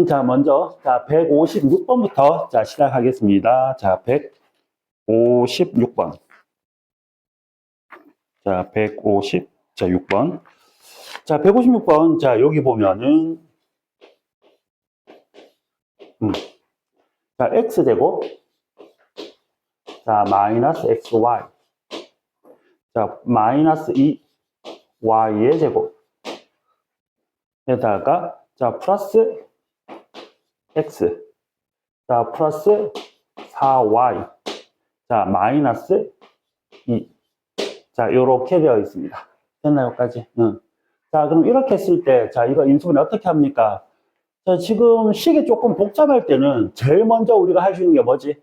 자, 먼저, 자, 156번부터, 자, 시작하겠습니다. 자, 156번. 자, 6번. 자, 156번. 자, 여기 보면은, 자, x제곱. 자, 마이너스 xy. 자, 마이너스 2y의 제곱. 에다가, 자, 플러스 x. 자, 플러스 4y. 자, 마이너스 2. 자, 요렇게 되어 있습니다. 됐나요, 여기까지? 응. 자, 그럼 이렇게 했을 때, 자, 이거 인수분해 어떻게 합니까? 자, 지금 식이 조금 복잡할 때는 제일 먼저 우리가 할 수 있는 게 뭐지?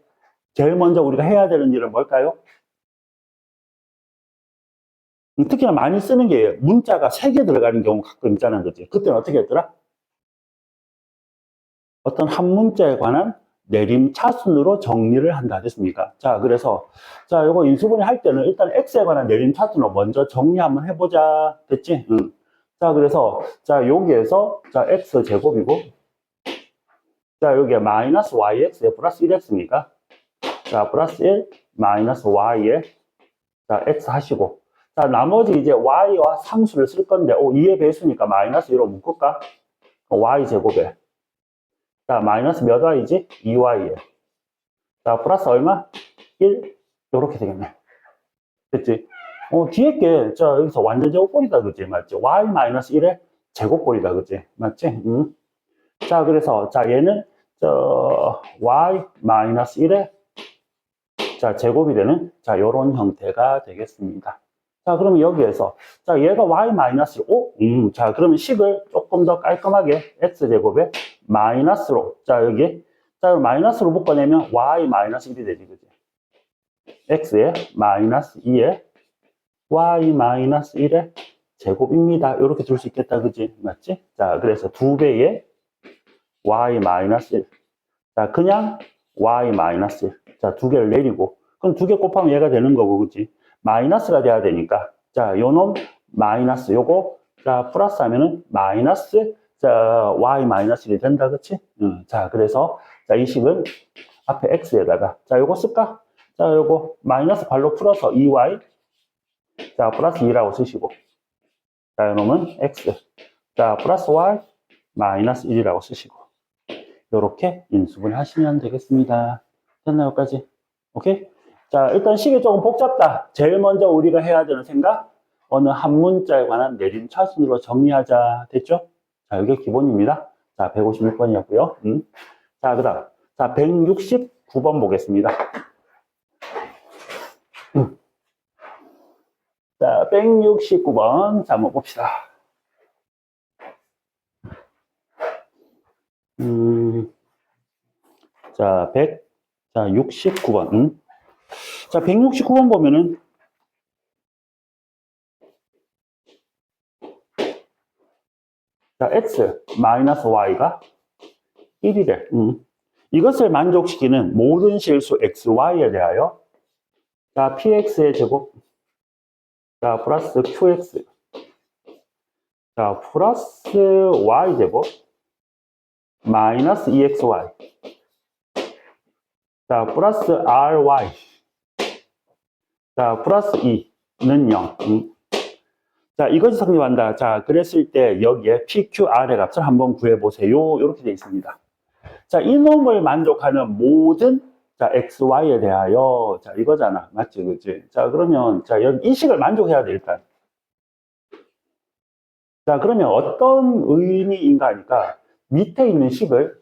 제일 먼저 우리가 해야 되는 일은 뭘까요? 특히나 많이 쓰는 게 문자가 3개 들어가는 경우 가끔 있잖아요. 그치? 그때는 어떻게 했더라? 어떤 한 문자에 관한 내림차순으로 정리를 한다 됐습니까? 자, 그래서 자, 요거 인수분해 할 때는 일단 x에 관한 내림차순으로 먼저 정리 한번 해보자. 됐지? 응. 자, 그래서 자, 여기에서 자, x 제곱이고 자, 여기에 마이너스 yx에 플러스 1x입니까? 자, 플러스 1 마이너스 y에 자, x 하시고 자, 나머지 이제 y와 상수를 쓸 건데 2의 배수니까 마이너스 1로 묶을까? y 제곱에 자, 마이너스 몇 y지? 2y에 자, 플러스 얼마? 1 요렇게 되겠네. 됐지? 뒤에 게, 자, 여기서 완전 제곱꼴이다, 그지? 맞지? y 마이너스 1의 제곱꼴이다, 그지? 맞지? 자, 그래서, 자, 얘는, y 마이너스 1의, 자, 제곱이 되는, 자, 요런 형태가 되겠습니다. 자, 그러면 여기에서, 자, 얘가 y 마이너스 5? 자, 그러면 식을 조금 더 깔끔하게 x제곱에 마이너스로, 자, 여기, 자, 마이너스로 묶어내면 y 마이너스 1이 되지, 그지? x에 마이너스 2에 y 마이너스 1의 제곱입니다. 이렇게 줄 수 있겠다. 그지? 맞지? 자, 그래서 2배의 y 마이너스 1. 자, 그냥 y 마이너스 1. 자, 2개를 내리고. 그럼 2개 곱하면 얘가 되는 거고, 그지? 마이너스가 돼야 되니까. 자, 요놈 마이너스 요거. 자, 플러스 하면은 마이너스 자, y 마이너스 1이 된다. 그치? 자, 그래서 자, 이 식은 앞에 x에다가 자, 요거 쓸까? 자, 요거 마이너스 발로 풀어서 2y 자, 플러스 2라고 쓰시고 자, 요놈은 x 자, 플러스 y 마이너스 1이라고 쓰시고 요렇게 인수분해 하시면 되겠습니다. 됐나요, 여기까지? 오케이? 자, 일단 식이 조금 복잡다. 제일 먼저 우리가 해야 되는 생각 어느 한 문자에 관한 내림차순으로 정리하자. 됐죠? 자, 이게 기본입니다. 자, 156번이었고요. 자, 그 다음 자, 169번 보겠습니다. 자, 169번. 자, 한번 봅시다. 자, 69번. 자, 169번 보면은, 자, x 마이너스 y가 1이래. 이것을 만족시키는 모든 실수 xy에 대하여, 자, px의 제곱, 자, 플러스 qx, 자, 플러스 y 제곱, 마이너스 2xy, 자, 플러스 ry, 자, 플러스 2는 0. 자, 이것이 성립한다. 자, 그랬을 때 여기에 PQR의 값을 한번 구해보세요. 이렇게 되어 있습니다. 자, 이놈을 만족하는 모든 자, XY에 대하여 자, 이거잖아. 맞지? 그치? 자, 그러면 자, 여기 이 식을 만족해야 돼, 일단. 자, 그러면 어떤 의미인가 하니까 밑에 있는 식을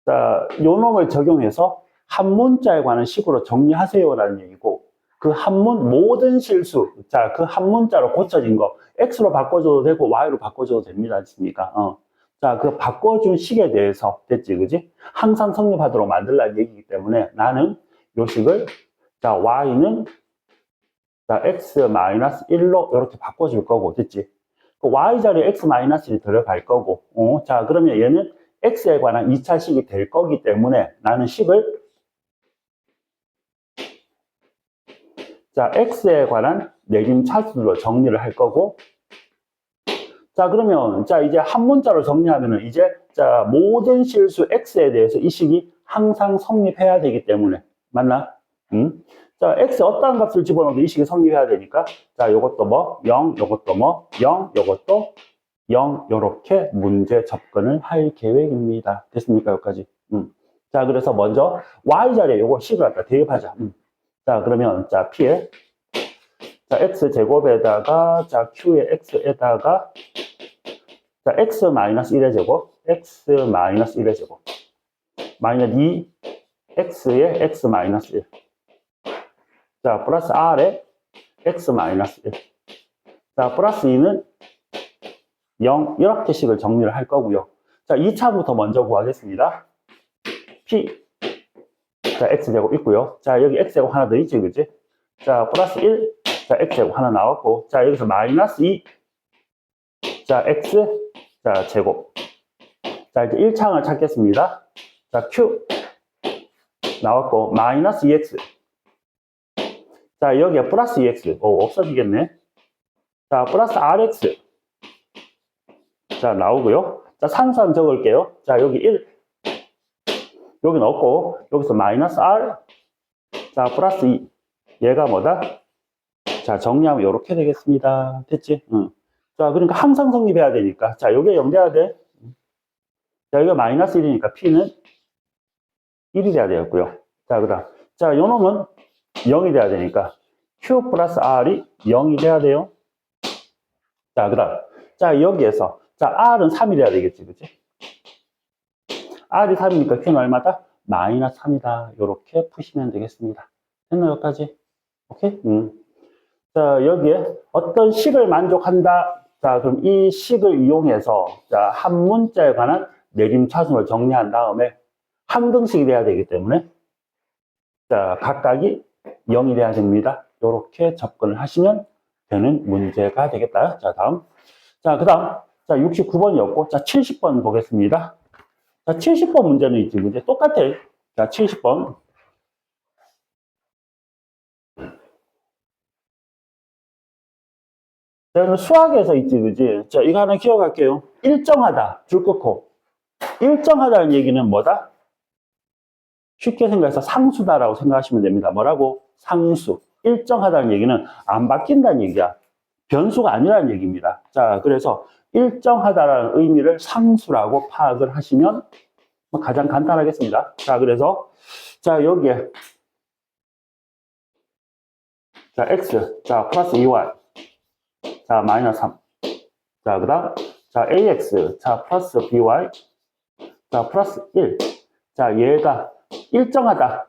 자, 요 놈을 적용해서 한 문자에 관한 식으로 정리하세요라는 얘기고 그 한문 모든 실수 자, 그 한 문자로 고쳐진 거 X로 바꿔줘도 되고 Y로 바꿔줘도 됩니다. 않습니까? 자, 그 바꿔준 식에 대해서 됐지, 그지? 항상 성립하도록 만들라는 얘기이기 때문에 나는 요 식을 자, Y는 자, X-1로 이렇게 바꿔줄 거고, 됐지? 그 Y 자리에 X-1이 들어갈 거고, 자, 그러면 얘는 X에 관한 2차식이 될 거기 때문에 나는 식을 자, X에 관한 내림 차순으로 정리를 할 거고 자, 그러면, 자, 이제 한 문자로 정리하면은, 이제, 자, 모든 실수 x에 대해서 이 식이 항상 성립해야 되기 때문에. 맞나? 응? 자, x에 어떠한 값을 집어넣어도 이 식이 성립해야 되니까, 자, 요것도 뭐, 0, 요것도 뭐, 0, 요것도 0, 요렇게 문제 접근을 할 계획입니다. 됐습니까? 여기까지. 자, 그래서 먼저, y자리에 요거 식을 갖다 대입하자. 자, 그러면, 자, p에, 자, x제곱에다가, 자, q의 x에다가, 자, x 마이너스 1의 제곱, x 마이너스 1의 제곱, 마이너스 2, x의 x 마이너스 1. 자, 플러스 r에 x 마이너스 1. 자, 플러스 2는 0, 이렇게 식을 정리를 할 거고요. 자, 2차부터 먼저 구하겠습니다. p, 자, x제곱 있고요. 자, 여기 x제곱 하나 더 있지, 그지? 자, 플러스 1, 자, x제곱 하나 나왔고, 자, 여기서 마이너스 2, 자, x, 자, 제곱. 자, 이제 1창을 찾겠습니다. 자, q 나왔고, 마이너스 2x. 자, 여기에 플러스 2x. 오, 없어지겠네. 자, 플러스 rx. 자, 나오고요. 자, 산수함 적을게요. 자, 여기 1. 여기 넣고, 여기서 마이너스 r. 자, 플러스 2. 얘가 뭐다? 자, 정리하면 이렇게 되겠습니다. 됐지? 응. 자, 그러니까 항상 성립해야 되니까. 자, 요게 0 돼야 돼. 자, 여기가 마이너스 1이니까 P는 1이 돼야 되겠고요. 자, 그 다음. 자, 요 놈은 0이 돼야 되니까 Q 플러스 R이 0이 돼야 돼요. 자, 그 다음. 자, 여기에서. 자, R은 3이 돼야 되겠지, 그치? R이 3이니까 Q는 얼마다? 마이너스 3이다. 요렇게 푸시면 되겠습니다. 됐나, 여기까지? 오케이? 자, 여기에 어떤 식을 만족한다. 자, 그럼 이 식을 이용해서, 자, 한 문자에 관한 내림차순을 정리한 다음에 항등식이 돼야 되기 때문에, 자, 각각이 0이 돼야 됩니다. 이렇게 접근을 하시면 되는 문제가 되겠다. 자, 다음. 자, 그 다음. 자, 69번이었고, 자, 70번 보겠습니다. 자, 70번 문제는 있지, 문제 똑같아. 자, 70번. 자, 수학에서 있지, 그지? 자, 이거 하나 기억할게요. 일정하다, 줄 끊고. 일정하다는 얘기는 뭐다? 쉽게 생각해서 상수다라고 생각하시면 됩니다. 뭐라고? 상수. 일정하다는 얘기는 안 바뀐다는 얘기야. 변수가 아니라는 얘기입니다. 자, 그래서 일정하다라는 의미를 상수라고 파악을 하시면 가장 간단하겠습니다. 자, 그래서 자, 여기에 자, x, 자, 플러스 2y, 자, 마이너스 3. 자, 그 다음, 자, ax, 자, 플러스 by, 자, 플러스 1. 자, 얘가 일정하다.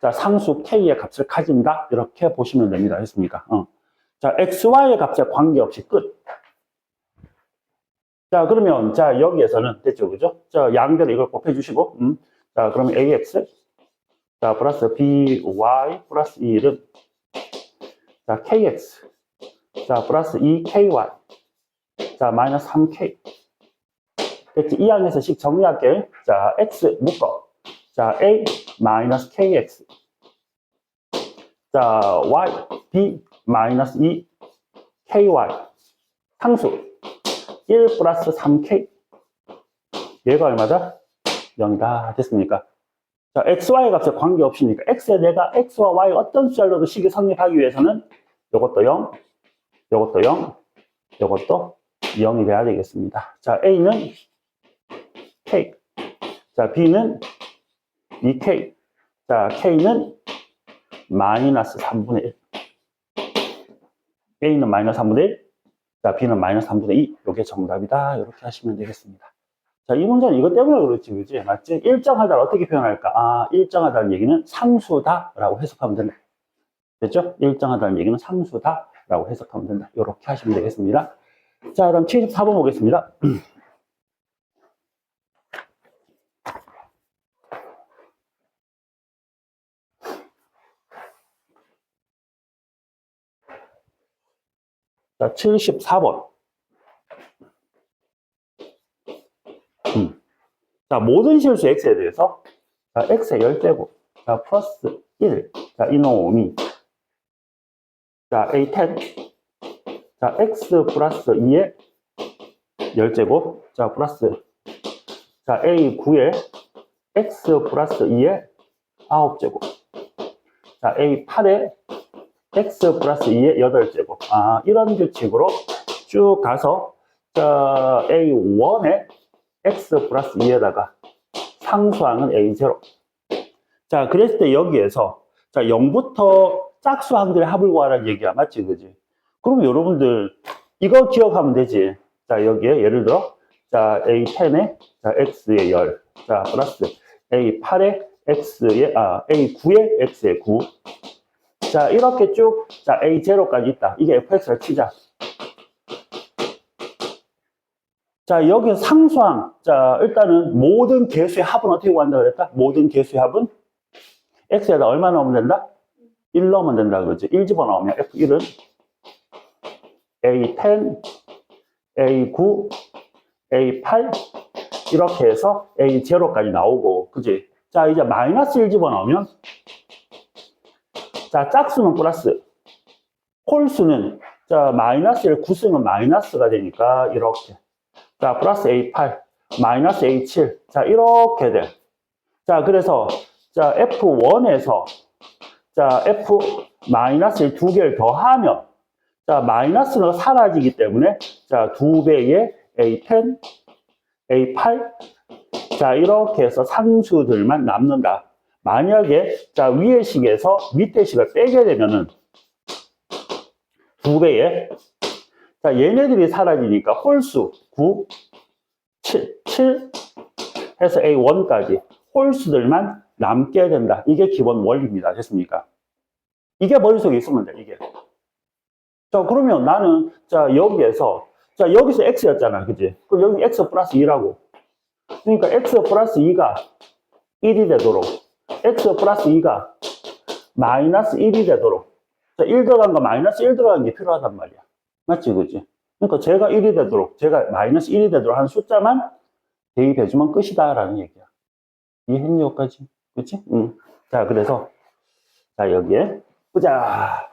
자, 상수 k의 값을 가진다. 이렇게 보시면 됩니다. 됐습니까? 자, xy의 값에 관계없이 끝. 자, 그러면, 자, 여기에서는, 됐죠, 그죠? 자, 양대로 이걸 곱해주시고, 자, 그러면 ax, 자, 플러스 by, 플러스 1은, 자, kx, 자, 플러스 2ky, 자, 마이너스 3k. 됐지? 이 항에서 식 정리할게. 자, x 묶어. 자, a, 마이너스 kx. 자, y, b, 마이너스 2, ky. 상수. 1 플러스 3k. 얘가 얼마다? 0이다. 됐습니까? 자, xy 값에 관계없으니까 x에 내가 x와 y 어떤 숫자를 넣어도 식이 성립하기 위해서는 요것도 0, 요것도 0, 요것도 0이 돼야 되겠습니다. 자, a는 k. 자, b는 2k. 자, k는 마이너스 3분의 1. a는 마이너스 3분의 1. 자, b는 마이너스 3분의 2. 이게 정답이다. 이렇게 하시면 되겠습니다. 자, 이 문제는 이것 때문에 그렇지, 그지? 맞지? 일정하다를 어떻게 표현할까? 아, 일정하다는 얘기는 상수다라고 해석하면 된다. 됐죠? 일정하다는 얘기는 상수다라고 해석하면 된다. 이렇게 하시면 되겠습니다. 자, 그럼 74번 보겠습니다. 자, 74번. 자, 모든 실수 x에 대해서, 자, x의 10제곱, 자, 플러스 1, 자, 이놈이, 자, a10, 자, x 플러스 2의 10제곱. 자, 플러스. 자, A9에 X 플러스 2에 9제곱. 자, A8에 X 플러스 2에 8제곱. 아, 이런 규칙으로 쭉 가서, 자, A1에 X 플러스 2에다가 상수항은 A0. 자, 그랬을 때 여기에서, 자, 0부터 짝수항들의 합을 구하라는 얘기야. 맞지? 그지? 그럼 여러분들, 이거 기억하면 되지. 자, 여기에 예를 들어, 자, A10에, 자, X에 10. 자, 플러스 A8에 A9에 X에 9. 자, 이렇게 쭉, 자, A0까지 있다. 이게 fx를 치자. 자, 여기서 상수항. 자, 일단은 모든 개수의 합은 어떻게 구한다 그랬다? 모든 개수의 합은 x에다 얼마 넣으면 된다? 1 넣으면 된다. 그렇지? 1 집어넣으면 f1은 A10, A9, A8 이렇게 해서 A0까지 나오고, 그지? 자, 이제 마이너스 1 집어넣으면, 자, 짝수는 플러스, 홀수는, 자, 마이너스 1 구수는 마이너스가 되니까 이렇게. 자, 플러스 A8, 마이너스 A7. 자, 이렇게 돼. 자, 그래서, 자, F1에서, 자, F 마이너스 1 두 개를 더하면, 자, 마이너스는 사라지기 때문에, 자, 2배의 A10, A8. 자, 이렇게 해서 상수들만 남는다. 만약에, 자, 위의 식에서 밑의 식을 빼게 되면은, 2배의, 자, 얘네들이 사라지니까 홀수 9, 7 해서 A1까지 홀수들만 남게 된다. 이게 기본 원리입니다. 됐습니까? 이게 머릿속에 있으면 돼, 이게. 자, 그러면 나는, 자, 여기에서, 자, 여기서 X였잖아. 그지? 그럼 여기 X 플러스 2라고. 그러니까 X 플러스 2가 1이 되도록, X 플러스 2가 마이너스 1이 되도록, 자, 1 들어간 거 마이너스 1 들어간 게 필요하단 말이야. 맞지, 그지? 그러니까 제가 1이 되도록, 제가 마이너스 1이 되도록 하는 숫자만 대입해주면 끝이다. 라는 얘기야. 이해했니, 여기까지? 그치? 응. 자, 그래서, 자, 여기에, 보자.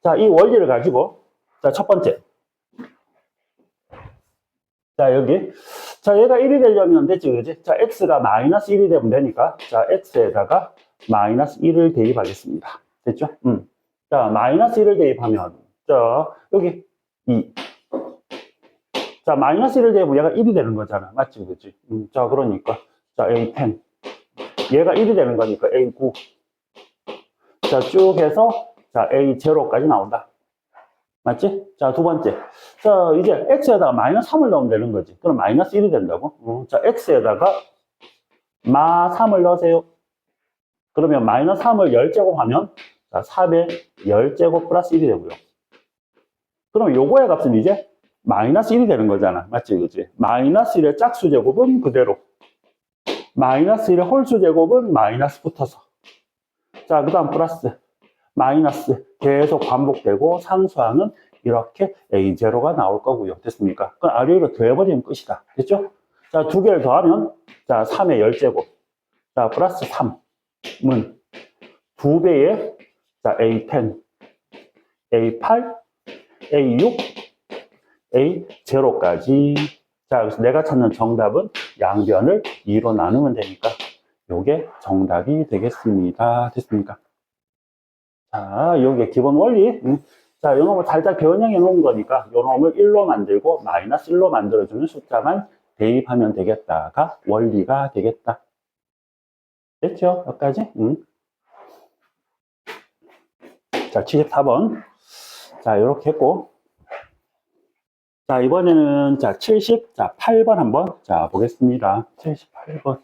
자, 이 원리를 가지고, 자, 첫 번째. 자, 여기. 자, 얘가 1이 되려면 됐지, 그지? 자, x가 마이너스 1이 되면 되니까, 자, x에다가 마이너스 1을 대입하겠습니다. 됐죠? 자, 마이너스 1을 대입하면, 자, 여기 2. 자, 마이너스 1을 대입하면 얘가 1이 되는 거잖아. 맞지, 그지? 자, 그러니까, 자, A10. 얘가 1이 되는 거니까 A9. 자, 쭉 해서, 자, A0까지 나온다. 맞지? 자, 두 번째. 자, 이제 x에다가 마이너스 3을 넣으면 되는 거지. 그럼 마이너스 1이 된다고? 자, x에다가 마 3을 넣으세요. 그러면 마이너스 3을 10제곱 하면, 자, 4배 10제곱 플러스 1이 되고요. 그럼 요거의 값은 이제 마이너스 1이 되는 거잖아. 맞지? 그지? 마이너스 1의 짝수 제곱은 그대로. 마이너스 1의 홀수 제곱은 마이너스 붙어서. 자, 그 다음 플러스. 마이너스 계속 반복되고 상수항은 이렇게 A0가 나올 거고요. 됐습니까? 그럼 아래로 더해버리면 끝이다. 됐죠? 자, 두 개를 더하면, 자, 3의 10제곱. 자, 플러스 3은 2배의, 자, A10, A8, A6, A0까지. 자, 그래서 내가 찾는 정답은 양변을 2로 나누면 되니까 요게 정답이 되겠습니다. 됐습니까? 자, 요게 기본 원리. 자, 요 놈을 살짝 변형해 놓은 거니까 요 놈을 1로 만들고 마이너스 1로 만들어주는 숫자만 대입하면 되겠다가 원리가 되겠다. 됐죠? 여기까지? 자, 74번. 자, 요렇게 했고. 자, 이번에는, 자, 78번 한번, 자, 보겠습니다. 78번.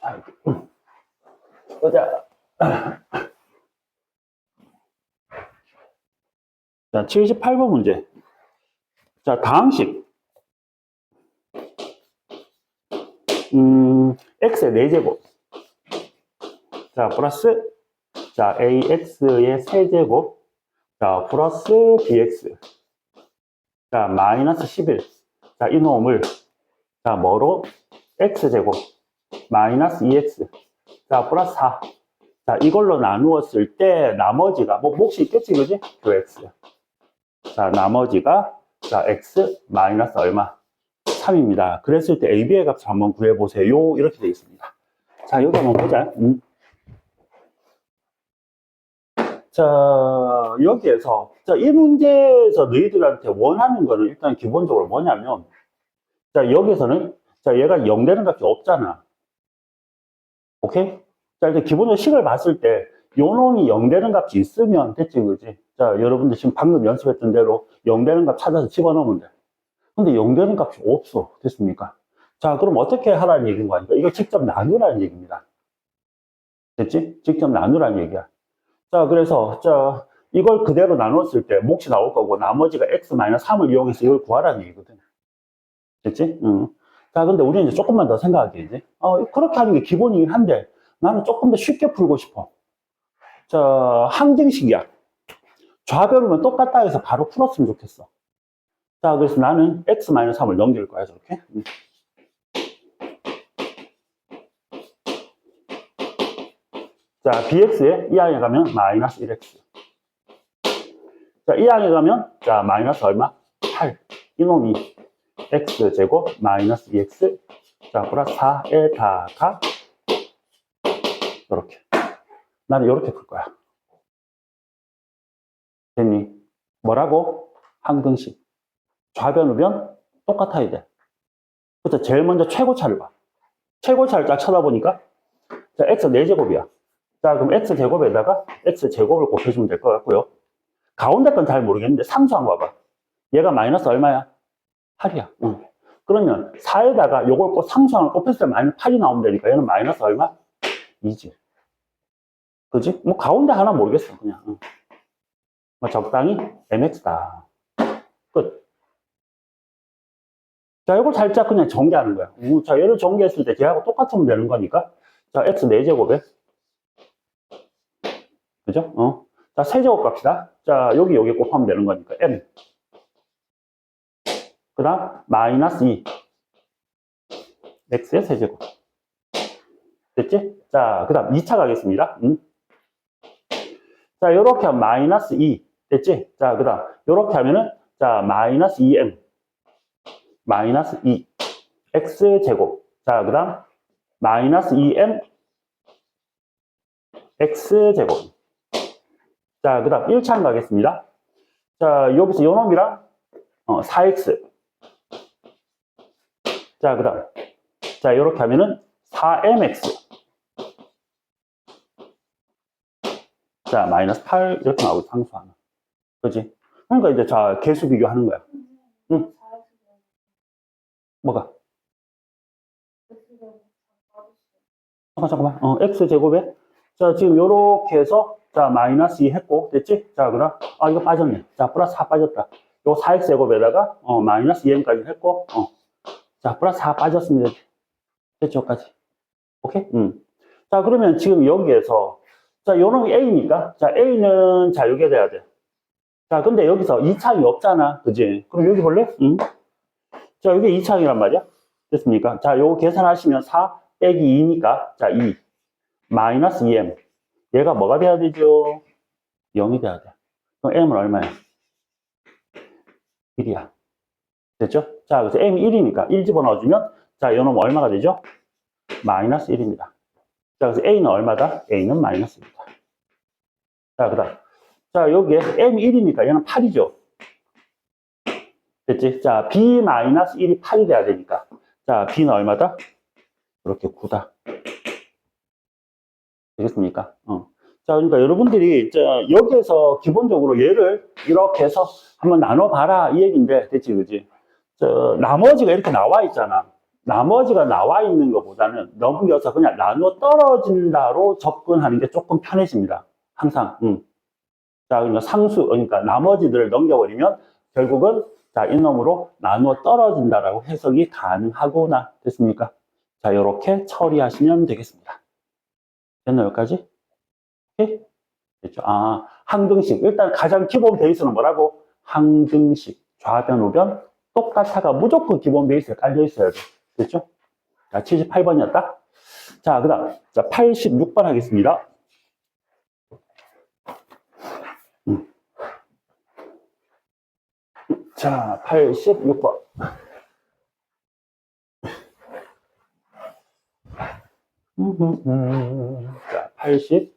자, 보자. 자, 78번 문제. 자, 다항식. x의 4제곱. 자, 플러스, 자, ax의 세제곱. 자, 플러스 bx. 자, 마이너스 11. 자, 이 놈을, 자, 뭐로? x제곱. 마이너스 2x. 자, 플러스 4. 자, 이걸로 나누었을 때, 나머지가, 뭐, 몫이 있겠지, 그지? 그 x. 자, 나머지가, 자, x 마이너스 얼마? 3입니다. 그랬을 때 AB의 값을 한번 구해보세요. 이렇게 되어 있습니다. 자, 여기 한번 보자. 자, 여기에서, 자, 이 문제에서 너희들한테 원하는 거는 일단 기본적으로 뭐냐면, 자, 여기서는, 자, 얘가 0 되는 값이 없잖아. 오케이? 자, 일단 기본적으로 식을 봤을 때, 요 놈이 0 되는 값이 있으면 됐지, 그지? 자, 여러분들 지금 방금 연습했던 대로 0 되는 값 찾아서 집어넣으면 돼. 근데 0 되는 값이 없어. 됐습니까? 자, 그럼 어떻게 하라는 얘기인 거 아닙니까? 이거 직접 나누라는 얘기입니다. 됐지? 직접 나누라는 얘기야. 자, 그래서, 자, 이걸 그대로 나눴을 때 몫이 나올 거고, 나머지가 x-3을 이용해서 이걸 구하라는 얘기거든. 됐지? 응. 자, 근데 우리는 이제 조금만 더 생각하겠지? 그렇게 하는 게 기본이긴 한데, 나는 조금 더 쉽게 풀고 싶어. 자, 항등식이야. 좌변으로는 똑같다 해서 바로 풀었으면 좋겠어. 자, 그래서 나는 x-3을 넘길 거야, 저렇게. 자, bx에 이 항에 가면 마이너스 1x. 자, 이 항에 가면, 자, 마이너스 얼마? 8. 이놈이 x제곱 마이너스 2x. 자, 플러스 4에다가, 이렇게. 나는 이렇게 풀 거야. 됐니? 뭐라고? 항등식. 좌변, 우변 똑같아야 돼. 그래서 제일 먼저 최고차를 봐. 최고차를 딱 쳐다보니까, 자, x 4제곱이야. 자, 그럼 x제곱에다가 x제곱을 곱해주면 될 것 같고요. 가운데 건 잘 모르겠는데 상수 한번 봐봐. 얘가 마이너스 얼마야? 8이야. 응. 그러면 4에다가 요걸 꼭 상수항을 곱했을 때 마이너스 8이 나오면 되니까 얘는 마이너스 얼마? 2지. 그지? 뭐 가운데 하나 모르겠어. 그냥. 응. 뭐 적당히 mx다. 끝. 자, 이걸 살짝 그냥 전개하는 거야. 자, 얘를 전개했을 때 걔하고 똑같으면 되는 거니까. 자, x 4제곱에. 그죠? 자, 세제곱 갑시다. 자, 여기 곱하면 되는 거니까 m. 그 다음 마이너스 2 x의 세제곱. 됐지? 자, 그 다음 2차 가겠습니다. 자, 요렇게 하면 마이너스 2 됐지? 자, 그 다음 요렇게 하면은 자, 마이너스 2m 마이너스 2 x제곱. 자, 그 다음 마이너스 2m x제곱. 자, 그 다음 1차 가겠습니다. 자, 여기서 요 놈이랑 4x. 자, 그 다음 자, 요렇게 하면은 4mx. 자, 마이너스 8 이렇게 나오고 상수하나. 그지? 그러니까 이제 자, 개수 비교하는 거야. 응? 뭐가? 잠깐만. x제곱에. 자, 지금 요렇게 해서, 자, 마이너스 2 했고, 됐지? 자, 그럼, 이거 빠졌네. 자, 플러스 4 빠졌다. 요 4x제곱에다가, 마이너스 2m까지 했고, 자, 플러스 4 빠졌습니다. 됐죠까지. 오케이? 자, 그러면 지금 여기에서, 자, 요놈이 a니까, 자, a는, 자, 요게 돼야 돼. 자, 근데 여기서 2창이 없잖아. 그지? 그럼 여기 볼래? 자, 이게 2창이란 말이야. 됐습니까? 자, 요거 계산하시면 4 빼기 2니까, 자, 2. 마이너스 2m. 얘가 뭐가 돼야 되죠? 0이 돼야 돼. 그럼 m은 얼마야? 1이야. 됐죠? 자, 그래서 m이 1이니까 1 집어넣어주면, 자, 요놈은 얼마가 되죠? 마이너스 1입니다. 자, 그래서 a는 얼마다? a는 마이너스입니다. 자, 그 다음. 자, 여기에 m이 1이니까 얘는 8이죠. 됐지? 자, b-1이 8이 돼야 되니까. 자, b는 얼마다? 이렇게 9다. 되겠습니까? 자, 그러니까 여러분들이 여기에서 기본적으로 얘를 이렇게 해서 한번 나눠봐라 이 얘기인데, 됐지, 그지? 나머지가 이렇게 나와 있잖아. 나머지가 나와 있는 것보다는 넘겨서 그냥 나눠 떨어진다로 접근하는 게 조금 편해집니다. 항상. 자, 그러니까 상수, 그러니까 나머지들을 넘겨버리면 결국은 자, 이놈으로 나누어 떨어진다라고 해석이 가능하구나. 됐습니까? 자, 이렇게 처리하시면 되겠습니다. 됐나, 여기까지? 오케이? 됐죠? 항등식. 일단 가장 기본 베이스는 뭐라고? 항등식. 좌변, 우변. 똑같아가 무조건 기본 베이스에 깔려 있어야 돼. 됐죠? 자, 78번이었다. 자, 그 다음. 자, 86번 하겠습니다. 자, 86번. 자, 80.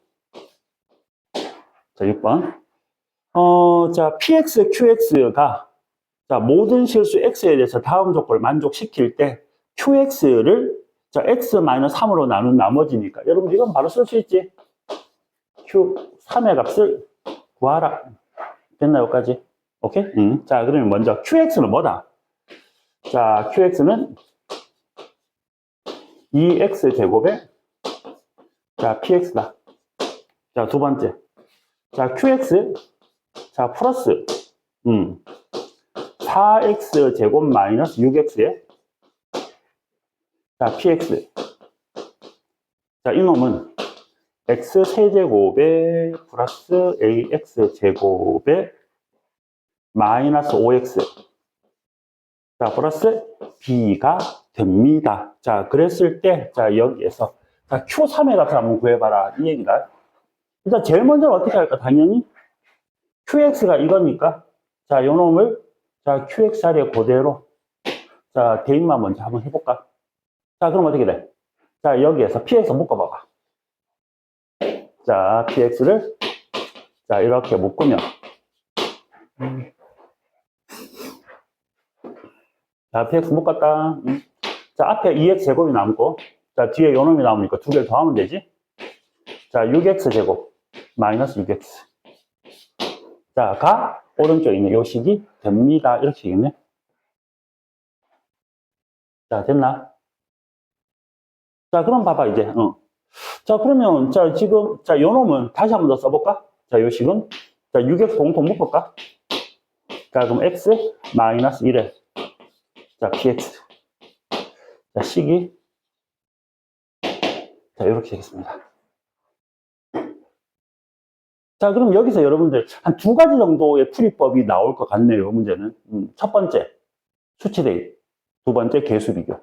자, 6번. 자, PX, QX가, 자, 모든 실수 X에 대해서 다음 조건을 만족시킬 때, QX를, 자, X-3으로 나눈 나머지니까. 여러분, 이건 바로 쓸 수 있지? Q3의 값을 구하라. 됐나요, 여기까지? 오케이? 자, 그러면 먼저, QX는 뭐다? 자, QX는 2X제곱에, 자, PX다. 자, 두 번째. 자, QX, 자, 플러스, 4X제곱 마이너스 6X에, 자, PX. 자, 이놈은 X세제곱에 플러스 AX제곱에 마이너스 5X. 자, 플러스 B가 됩니다. 자, 그랬을 때, 자, 여기에서, 자, Q3의 값을 한번 구해봐라. 이 얘기다. 일단 제일 먼저는 어떻게 할까? 당연히 QX가 이거니까, 자, 요 놈을, 자, QX 자리에 그대로, 자, 대입만 먼저 한번 해볼까? 자, 그럼 어떻게 돼? 자, 여기에서 PX 묶어봐봐. 자, PX를, 자, 이렇게 묶으면, 자, PX 묶었다. 자, 앞에 2X 제곱이 남고, 자, 뒤에 요 놈이 남으니까 두 개를 더하면 되지? 자, 6X 제곱, 마이너스 6X. 자, 가, 오른쪽에 있는 요 식이 됩니다. 이렇게 되겠네. 자, 됐나? 자, 그럼 봐봐, 이제. 자, 그러면, 자, 지금, 자, 요 놈은 다시 한 번 더 써볼까? 자, 요 식은, 자, 6X 공통 묶을까? 자, 그럼 X 마이너스 1에, 자, PX. 자, 식이, 자, 이렇게 되겠습니다. 자, 그럼 여기서 여러분들 한 두 가지 정도의 풀이법이 나올 것 같네요, 문제는. 첫 번째, 수치 대입. 두 번째, 계수 비교.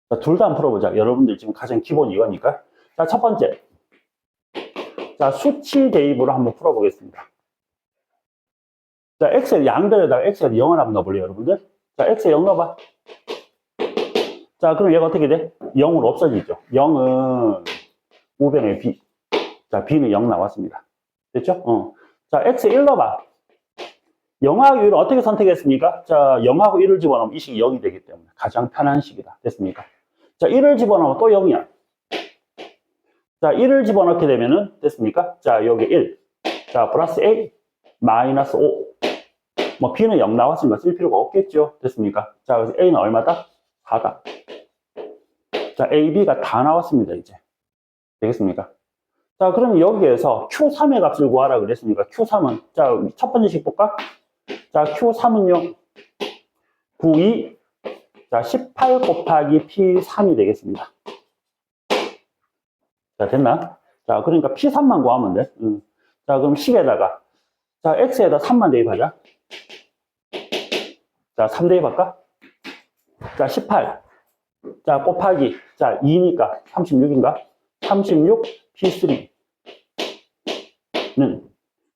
자, 둘 다 한번 풀어보자. 여러분들 지금 가장 기본 이거니까. 자, 첫 번째. 자, 수치 대입으로 한번 풀어보겠습니다. 자, X의 양변에다가 X에 0을 한번 넣어볼래요, 여러분들? 자, X에 0 넣어봐. 자, 그럼 얘가 어떻게 돼? 0으로 없어지죠. 0은 우변의 B. 자, B는 0 나왔습니다. 됐죠? 자, X에 1 넣어봐. 0하고 1을 어떻게 선택했습니까? 자, 0하고 1을 집어넣으면 이 식이 0이 되기 때문에 가장 편한 식이다. 됐습니까? 자, 1을 집어넣으면 또 0이야. 자, 1을 집어넣게 되면은, 됐습니까? 자, 여기 1. 자, 플러스 A, 마이너스 5. 뭐, B는 0 나왔으니까 쓸 필요가 없겠죠? 됐습니까? 자, 그래서 A는 얼마다? 4다. 자, A, B가 다 나왔습니다, 이제. 되겠습니까? 자, 그럼 여기에서 Q3의 값을 구하라 그랬으니까, Q3은, 자, 첫 번째 식 볼까? 자, Q3은요, 92, 자, 18 곱하기 P3이 되겠습니다. 자, 됐나? 자, 그러니까 P3만 구하면 돼. 자, 그럼 식에다가, 자, X에다 3만 대입하자. 자, 3 대입할까? 자, 18. 자, 곱하기, 자, 2니까 36인가? 36 P3는,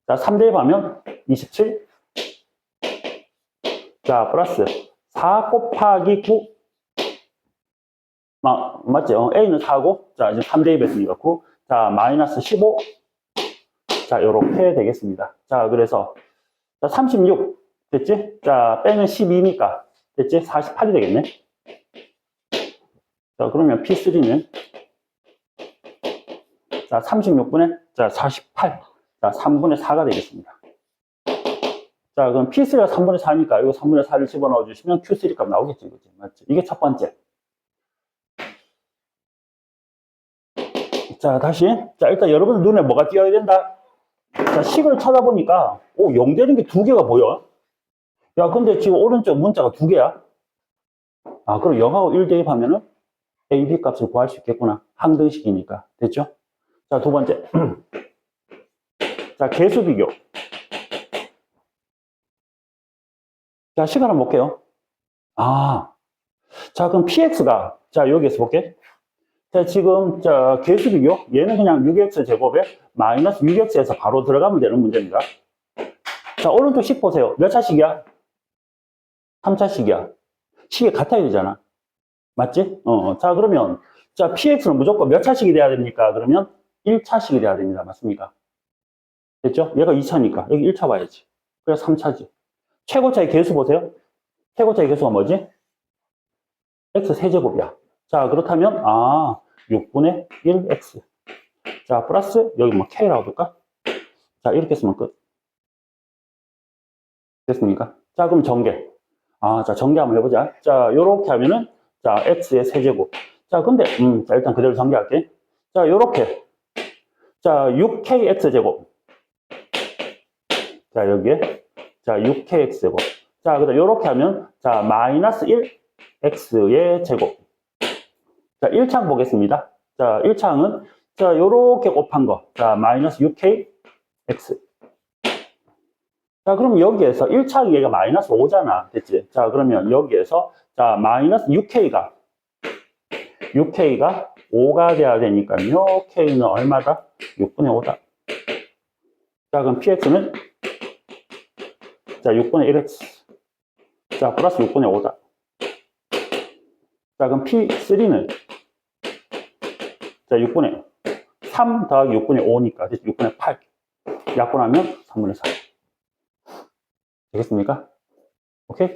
자, 3 대입하면 27. 자, 플러스 4 곱하기 9. 맞죠? A는 4고, 자, 이제 3 대입했으니까 9. 자, 마이너스 15. 자, 요렇게 되겠습니다. 자, 그래서, 자, 36. 됐지? 자, 빼면 12니까. 됐지? 48이 되겠네. 자, 그러면 P3는, 자, 36분의, 자, 48. 자, 3분의 4가 되겠습니다. 자, 그럼 P3가 3분의 4니까 이거 3분의 4를 집어넣어 주시면 Q3 값 나오겠지, 그지? 맞죠? 이게 첫 번째. 자, 다시. 자, 일단 여러분 눈에 뭐가 띄어야 된다? 자, 식을 찾아보니까, 0 되는 게 두 개가 보여. 야, 근데 지금 오른쪽 문자가 두 개야. 아, 그럼 0하고 1 대입하면은 A, B 값을 구할 수 있겠구나. 항등식이니까. 됐죠? 자, 두 번째. 자, 계수 비교. 자, 식을 한번 볼게요. 자, 그럼 PX가, 자, 여기에서 볼게. 자, 지금, 자, 계수 비교. 얘는 그냥 6X 제곱에 마이너스 6X에서 바로 들어가면 되는 문제입니다. 자, 오른쪽 식 보세요. 몇 차식이야? 3차식이야. 식이 같아야 되잖아. 맞지? 자, 그러면, 자, px는 무조건 몇 차식이 돼야 됩니까? 그러면 1차식이 돼야 됩니다. 맞습니까? 됐죠? 얘가 2차니까. 여기 1차 봐야지. 그래서 3차지. 최고차의 개수 보세요. 최고차의 개수가 뭐지? x 세제곱이야. 자, 그렇다면, 6분의 1x. 자, 플러스, 여기 뭐 k라고 볼까? 자, 이렇게 쓰면 끝. 됐습니까? 자, 그럼 전개. 자, 전개 한번 해보자. 자, 요렇게 하면은, 자, x의 세제곱. 자, 근데, 자, 일단 그대로 전개할게. 자, 요렇게. 자, 6kx제곱. 자, 여기에. 자, 6kx제곱. 자, 그 다음 요렇게 하면, 자, 마이너스 1x의 제곱. 자, 1창 보겠습니다. 자, 1창은, 자, 요렇게 곱한 거. 자, 마이너스 6kx. 자, 그럼 여기에서 1차기 얘가 마이너스 5잖아. 됐지? 자, 그러면 여기에서, 자, 마이너스 6K가 5가 돼야 되니까요. K는 얼마다? 6분의 5다. 자, 그럼 PX는, 자, 6분의 1X. 자, 플러스 6분의 5다. 자, 그럼 P3는, 자, 6분의 3 더하기 6분의 5니까, 6분의 8. 약분하면 3분의 4. 되겠습니까? 오케이?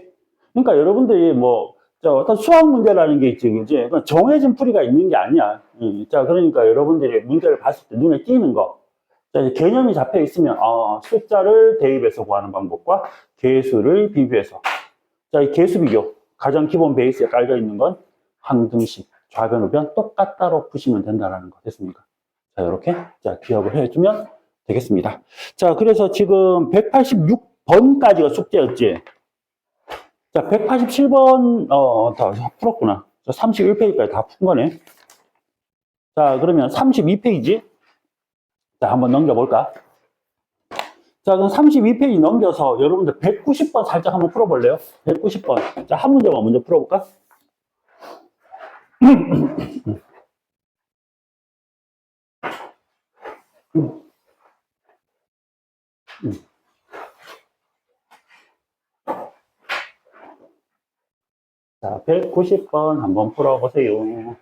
그러니까 여러분들이 뭐, 자, 어떤 수학 문제라는 게 있지, 그지? 정해진 풀이가 있는 게 아니야. 자, 그러니까 여러분들이 문제를 봤을 때 눈에 띄는 거. 자, 이제 개념이 잡혀 있으면, 숫자를 대입해서 구하는 방법과 개수를 비교해서. 자, 이 개수 비교. 가장 기본 베이스에 깔려 있는 건 항등식, 좌변, 우변 똑같다로 푸시면 된다라는 거 됐습니까? 자, 이렇게. 자, 기억을 해주면 되겠습니다. 자, 그래서 지금 186번까지가 숙제였지. 자, 187번, 다 풀었구나. 31페이지까지 다 푼 거네. 자, 그러면 32페이지. 자, 한번 넘겨볼까? 자, 그럼 32페이지 넘겨서 여러분들 190번 살짝 한번 풀어볼래요? 190번. 자, 한 문제만 먼저 풀어볼까? 자, 190번 한번 풀어보세요.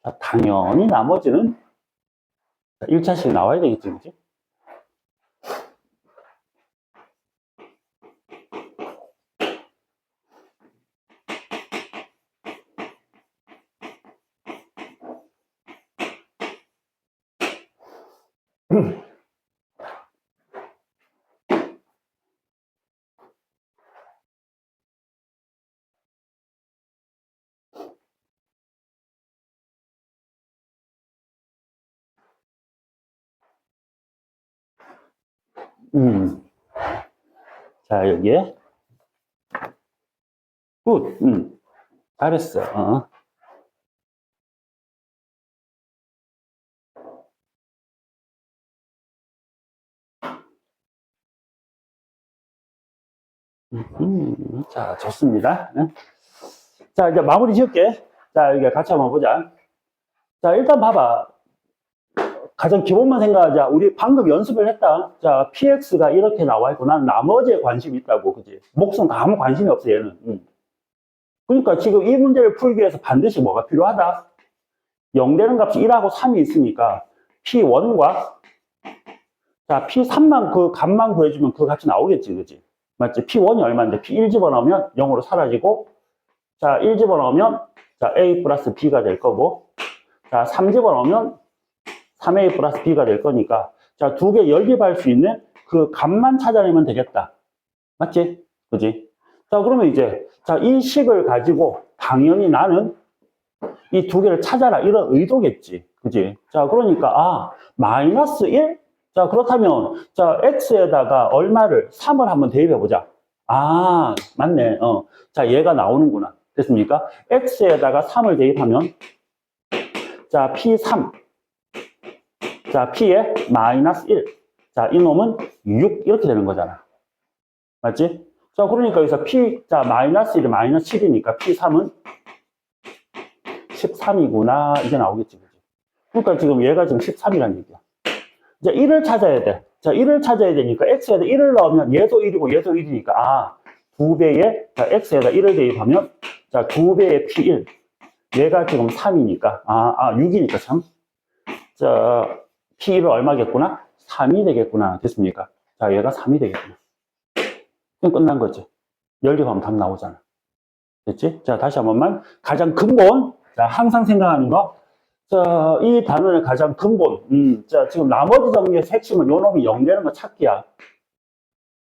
자, 당연히 나머지는 1차씩 나와야 되겠지, 그지? 음. 자, 여기에. 굿. 잘했어. 자, 좋습니다. 자, 이제 마무리 지을게. 자, 이게 같이 한번 보자. 자, 일단 봐봐. 가장 기본만 생각하자. 우리 방금 연습을 했다. 자, px가 이렇게 나와 있고, 난 나머지에 관심이 있다고, 그지? 목숨 아무 관심이 없어, 얘는. 그러니까 지금 이 문제를 풀기 위해서 반드시 뭐가 필요하다? 0 되는 값이 1하고 3이 있으니까, p1과, 자, p3만 그 값만 구해주면 그 값이 나오겠지, 그지? 맞지? p1이 얼마인데, p1 집어넣으면 0으로 사라지고, 자, 1 집어넣으면, 자, a 플러스 b가 될 거고, 자, 3 집어넣으면 3a 플러스 b가 될 거니까, 자, 두 개 연립할 수 있는 그 값만 찾아내면 되겠다. 맞지? 그지? 자, 그러면 이제, 자, 이 식을 가지고 당연히 나는 이 두 개를 찾아라. 이런 의도겠지. 그지? 자, 그러니까, 아, 마이너스 1? 자, 그렇다면, 자, x에다가 얼마를, 3을 한번 대입해보자. 아, 맞네. 자, 얘가 나오는구나. 됐습니까? x에다가 3을 대입하면, 자, p3. 자, p에 마이너스 1. 자, 이놈은 6. 이렇게 되는 거잖아. 맞지? 자, 그러니까 여기서 p, 자, 마이너스 1이 마이너스 7이니까 p3은 13이구나. 이게 나오겠지. 그지? 그러니까 지금 얘가 지금 13이라는 얘기야. 이제 1을 찾아야 돼. 자, 1을 찾아야 되니까 x에다 1을 넣으면 얘도 1이고 얘도 1이니까, 아, 2배의, 자, x에다 1을 대입하면, 자, 2배의 p1. 얘가 지금 3이니까, 6이니까 참. 자, p1은 얼마겠구나? 3이 되겠구나. 됐습니까? 자, 얘가 3이 되겠구나. 그럼 끝난 거지. 연립하면 답 나오잖아. 됐지? 자, 다시 한 번만. 가장 근본. 자, 항상 생각하는 거. 자, 이 단원의 가장 근본. 자, 지금 나머지 정리의 핵심은 요 놈이 0 되는 거 찾기야.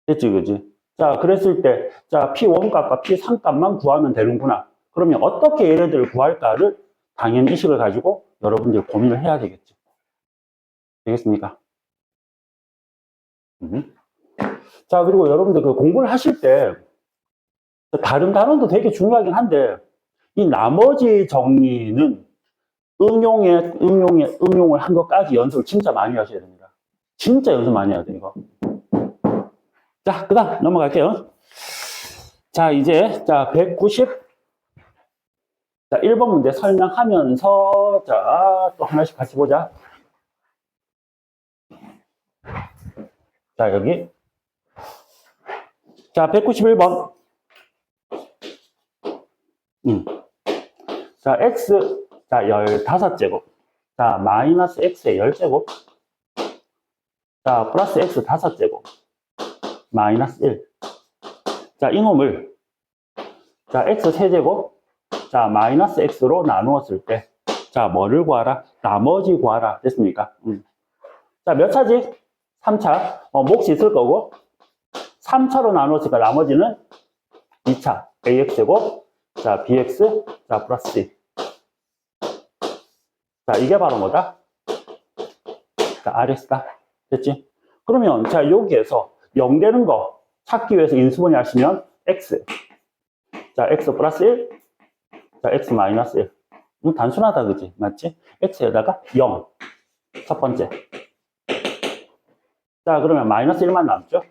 됐지, 그지? 자, 그랬을 때, 자, P1 값과 P3 값만 구하면 되는구나. 그러면 어떻게 얘네들을 구할까를 당연히 이 식을 가지고 여러분들 고민을 해야 되겠죠. 되겠습니까? 자, 그리고 여러분들 그 공부를 하실 때, 다른 단원도 되게 중요하긴 한데, 이 나머지 정리는 응용을 한 것까지 연습을 진짜 많이 하셔야 됩니다. 진짜 연습 많이 해야 돼, 이거. 자, 그 다음 넘어갈게요. 자, 이제, 자, 190. 자, 1번 문제 설명하면서, 자, 또 하나씩 같이 보자. 자, 여기. 자, 191번. 자, x, 자, 15제곱. 자, 마이너스 x의 10제곱. 자, 플러스 x 5제곱. 마이너스 1. 자, 이놈을, 자, x 세제곱. 자, 마이너스 x로 나누었을 때, 자, 뭐를 구하라? 나머지 구하라. 됐습니까? 자, 몇 차지? 3차. 몫이 있을 거고, 3차로 나누었으니까 나머지는 2차. ax제곱. 자, bx. 자, 플러스 c. 자, 이게 바로 뭐다? 자, rx다. 됐지? 그러면, 자, 여기에서 0 되는 거 찾기 위해서 인수분해 하시면 x. 자, x 플러스 1. 자, x 마이너스 1. 단순하다, 그지? 맞지? x에다가 0. 첫 번째. 자, 그러면 마이너스 1만 남죠?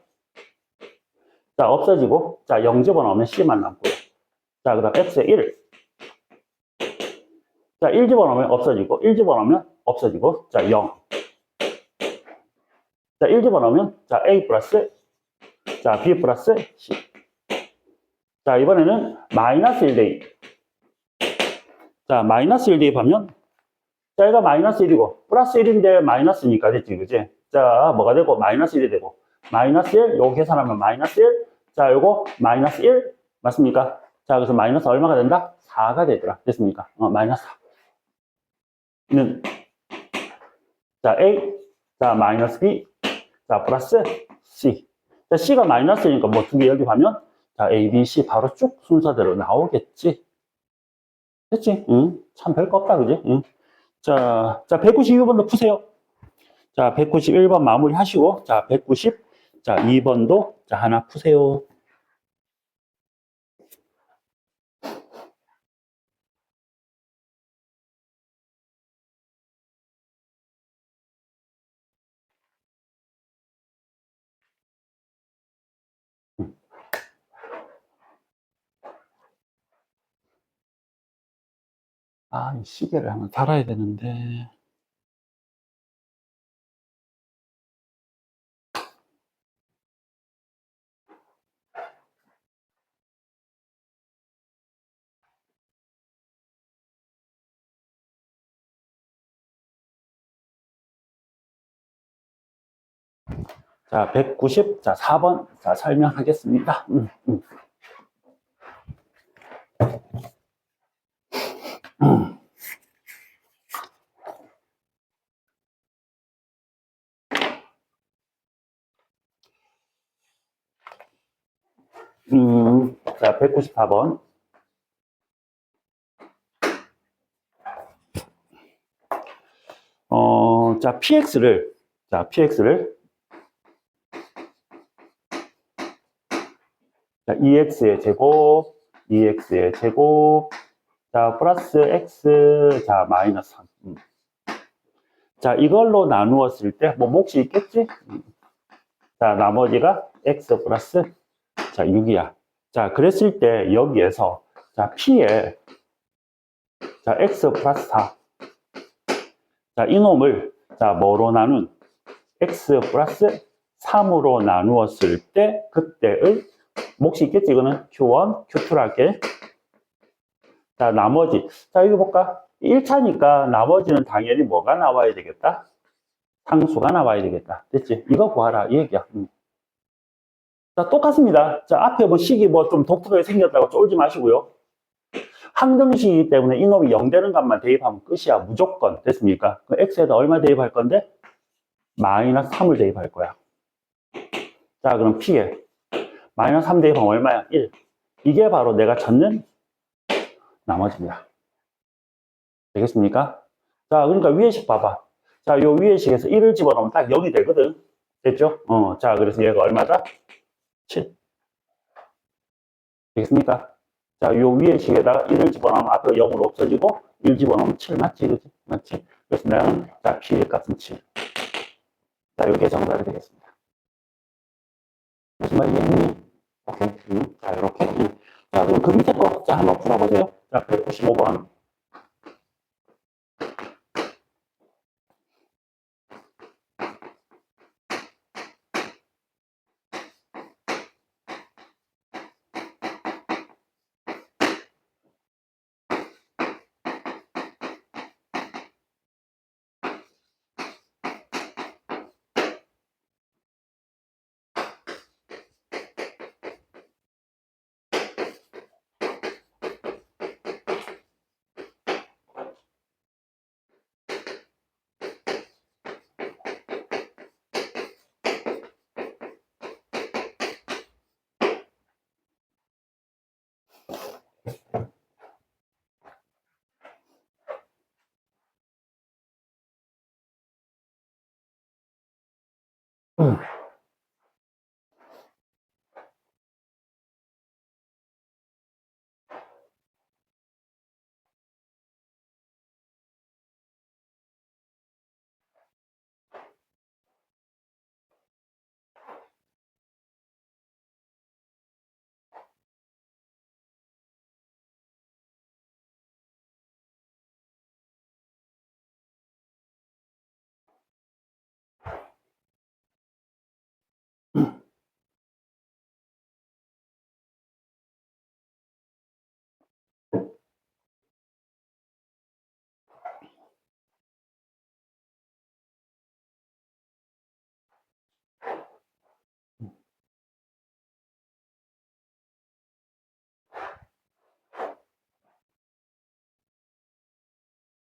자, 없어지고. 자, 0 집어넣으면 c만 남고요. 자, 그 다음 x에 1. 자, 1 집어넣으면 없어지고. 1 집어넣으면 없어지고. 자, 0. 자, 1 집어넣으면, 자, a 플러스, 자, b 플러스 c. 자, 이번에는 마이너스 1 대입. 자, 마이너스 1 대입하면, 자, 얘가 마이너스 1이고, 플러스 1인데 마이너스니까 됐지, 그지? 자, 뭐가 되고, 마이너스 1이 되고, 마이너스 1, 요거 계산하면 마이너스 1, 자, 요거 마이너스 1, 맞습니까? 자, 그래서 마이너스 얼마가 된다? 4가 되더라. 됐습니까? 마이너스 4는, 자, A, 자, 마이너스 B, 자, 플러스 C. 자, C가 마이너스니까 뭐 두 개 연립하면, 자, A, B, C 바로 쭉 순서대로 나오겠지. 됐지? 참 별거 없다, 그지? 자, 192번도 푸세요. 자, 191번 마무리 하시고, 자, 190, 자, 2번도, 자, 하나 푸세요. 이 시계를 한번 달아야 되는데. 자, 190, 자, 4번. 자, 설명하겠습니다. 자, 194번. 자, PX를, 자, EX의 제곱, EX의 제곱, 자, 플러스 X, 자, 마이너스 3. 자, 이걸로 나누었을 때, 뭐, 몫이 있겠지? 자, 나머지가 X 플러스, 자, 6이야. 자, 그랬을 때, 여기에서, 자, P에, 자, X 플러스 4. 자, 이놈을, 자, 뭐로 나눈? X 플러스 3으로 나누었을 때, 그때의 몫이 있겠지? 이거는 Q1, Q2로 할게. 자, 나머지. 자, 여기 볼까? 1차니까 나머지는 당연히 뭐가 나와야 되겠다? 상수가 나와야 되겠다. 됐지? 이거 구하라. 이 얘기야. 자, 똑같습니다. 자, 앞에 뭐 식이 뭐 좀 독특하게 생겼다고 쫄지 마시고요. 항등식이기 때문에 이놈이 0 되는 값만 대입하면 끝이야. 무조건. 됐습니까? 그 x에다 얼마 대입할 건데? 마이너스 3을 대입할 거야. 자, 그럼 p에 마이너스 3 대입하면 얼마야? 1. 이게 바로 내가 찾는 나머지입니다. 되겠습니까? 자, 그러니까 위에식 봐봐. 자, 요 위에식에서 1을 집어넣으면 딱 0이 되거든. 됐죠? 자, 그래서 얘가 얼마다? 7. 되겠습니까? 자, 요 위에식에다가 1을 집어넣으면 앞에 0으로 없어지고 1 집어넣으면 7 맞지? 그치? 맞지? 그래서 나는 자, P의 값은 7. 자, 요게 정답이 되겠습니다. 무슨 말이겠니? 오케이. 자, 이렇게. 자, 그럼 그 밑에 거, 자, 한번 풀어보세요. 자, 195번.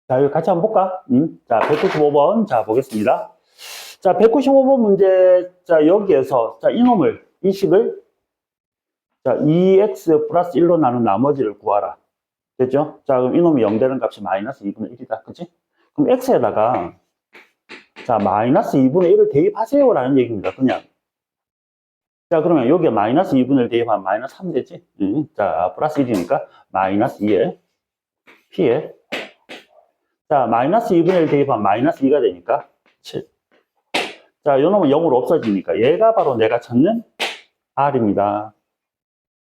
자, 여기 같이 한번 볼까? 자, 195번. 자, 보겠습니다. 자, 195번 문제. 자, 여기에서, 자, 이놈을, 이 식을, 자, 2x 플러스 1로 나눈 나머지를 구하라. 됐죠? 자, 그럼 이놈이 0 되는 값이 마이너스 2분의 1이다. 그치? 그럼 x에다가, 자, 마이너스 2분의 1을 대입하세요라는 얘기입니다. 그냥. 자, 그러면 여기에 마이너스 2분의 1 대입하면 마이너스 3 되지? 자, 플러스 1이니까 마이너스 2에, p에, 자, 마이너스 2분의 1 대입하면 마이너스 2가 되니까 7. 자, 요 놈은 0으로 없어지니까 얘가 바로 내가 찾는 R입니다.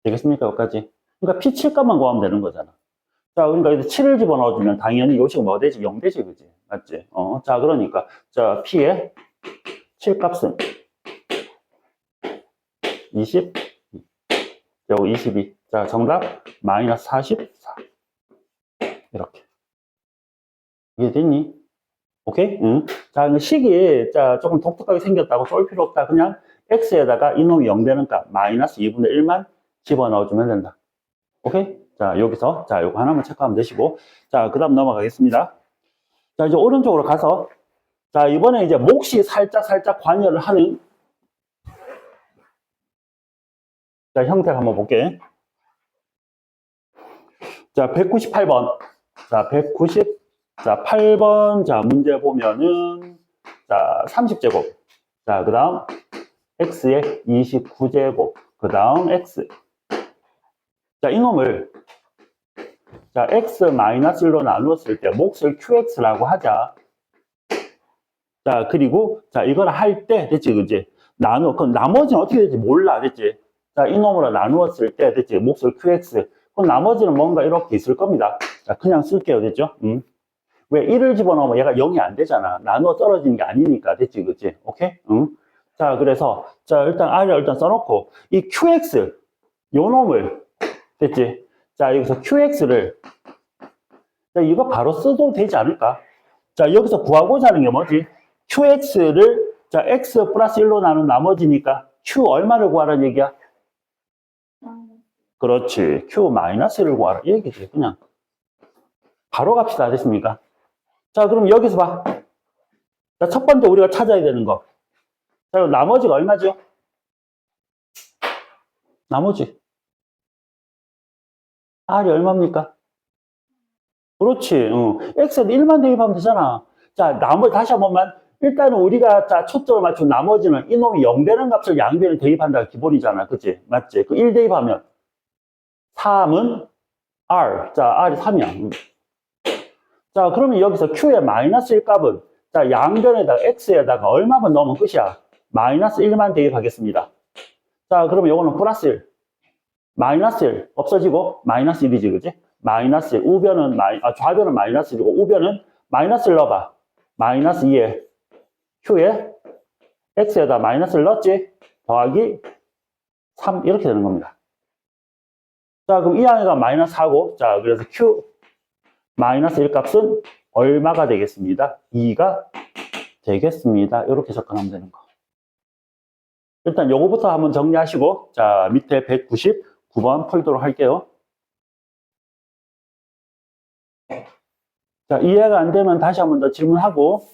되겠습니까? 여기까지. 그러니까 P7값만 구하면 되는 거잖아. 자, 그러니까 이제 7을 집어넣어주면 당연히 요식 뭐 되지? 0 되지, 그지? 맞지? 자, 그러니까, 자, P의 7 값은 20, 여기 22. 자, 정답, 마이너스 44. 이렇게. 이해됐니? 오케이? 응. 자, 식이, 자, 조금 독특하게 생겼다고 쏠 필요 없다. 그냥 x에다가 이놈이 0 되는 값, 마이너스 2분의 1만 집어넣어주면 된다. 오케이? 자, 여기서, 자, 요거 하나만 체크하면 되시고. 자, 그 다음 넘어가겠습니다. 자, 이제 오른쪽으로 가서, 자, 이번에 이제 몫이 살짝 관여를 하는, 자, 형태를 한번 볼게. 자, 198번. 자, 190. 자, 8번. 자, 문제 보면은, 자, 30제곱. 자, 그 다음, x의 29제곱. 그 다음, x. 자, 이놈을, 자, x-1로 나누었을 때 몫을 qx라고 하자. 자, 그리고, 자, 이걸 할 때, 됐지, 그지? 그럼 나머지는 어떻게 될지 몰라, 됐지? 자, 이놈으로 나누었을 때, 됐지? 몫을 qx. 그럼 나머지는 뭔가 이렇게 있을 겁니다. 자, 그냥 쓸게요, 됐죠? 왜 1을 집어넣으면 얘가 0이 안 되잖아. 나누어 떨어지는 게 아니니까, 됐지, 그지? 오케이? 자, 그래서, 자, 일단 R을 일단 써놓고, 이 qx, 요 놈을, 됐지? 자, 여기서 qx를, 자, 이거 바로 써도 되지 않을까? 자, 여기서 구하고자 하는 게 뭐지? qx를, 자, x 플러스 1로 나눈 나머지니까, q 얼마를 구하라는 얘기야? 그렇지. q 마이너스를 구하라. 이 얘기지, 그냥. 바로 갑시다. 됐습니까? 자, 그럼 여기서 봐. 자, 첫 번째 우리가 찾아야 되는 거. 자, 그럼 나머지가 얼마죠? 나머지. R이 얼마입니까? 그렇지. X에 1만 대입하면 되잖아. 자, 나머지 다시 한 번만. 일단은 우리가 자, 초점을 맞춘 나머지는 이놈이 0 되는 값을 양변에 대입한다가 기본이잖아. 그치? 맞지? 그 1 대입하면 3은 R. 자, R이 3이야. 자, 그러면 여기서 Q의 마이너스 1 값은 자, 양변에다가 X에다가 얼마만 넣으면 끝이야? 마이너스 1만 대입하겠습니다. 자, 그러면 요거는 플러스 1. 마이너스 1 없어지고 마이너스 1이지, 그지? 마이너스 1. 우변은 좌변은 마이너스 1이고 우변은 마이너스 1 넣어봐. 마이너스 2에 Q에 X에다 마이너스를 넣었지? 더하기 3 이렇게 되는 겁니다. 자, 그럼 이 안에가 마이너스 4고 자, 그래서 Q 마이너스 1 값은 얼마가 되겠습니다? 2가 되겠습니다. 이렇게 접근하면 되는 거. 일단 요거부터 한번 정리하시고 자, 밑에 199번 풀도록 할게요. 자, 이해가 안 되면 다시 한번 더 질문하고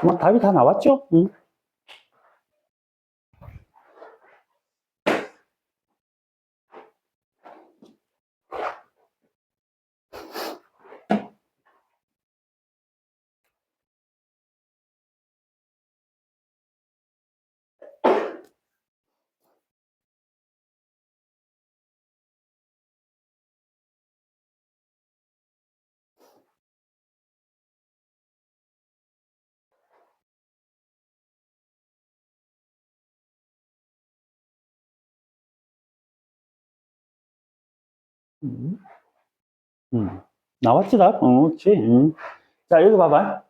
뭐 답이 다 나왔죠? 음, 나왔지, 답? 그렇지. 자, 여기 봐봐.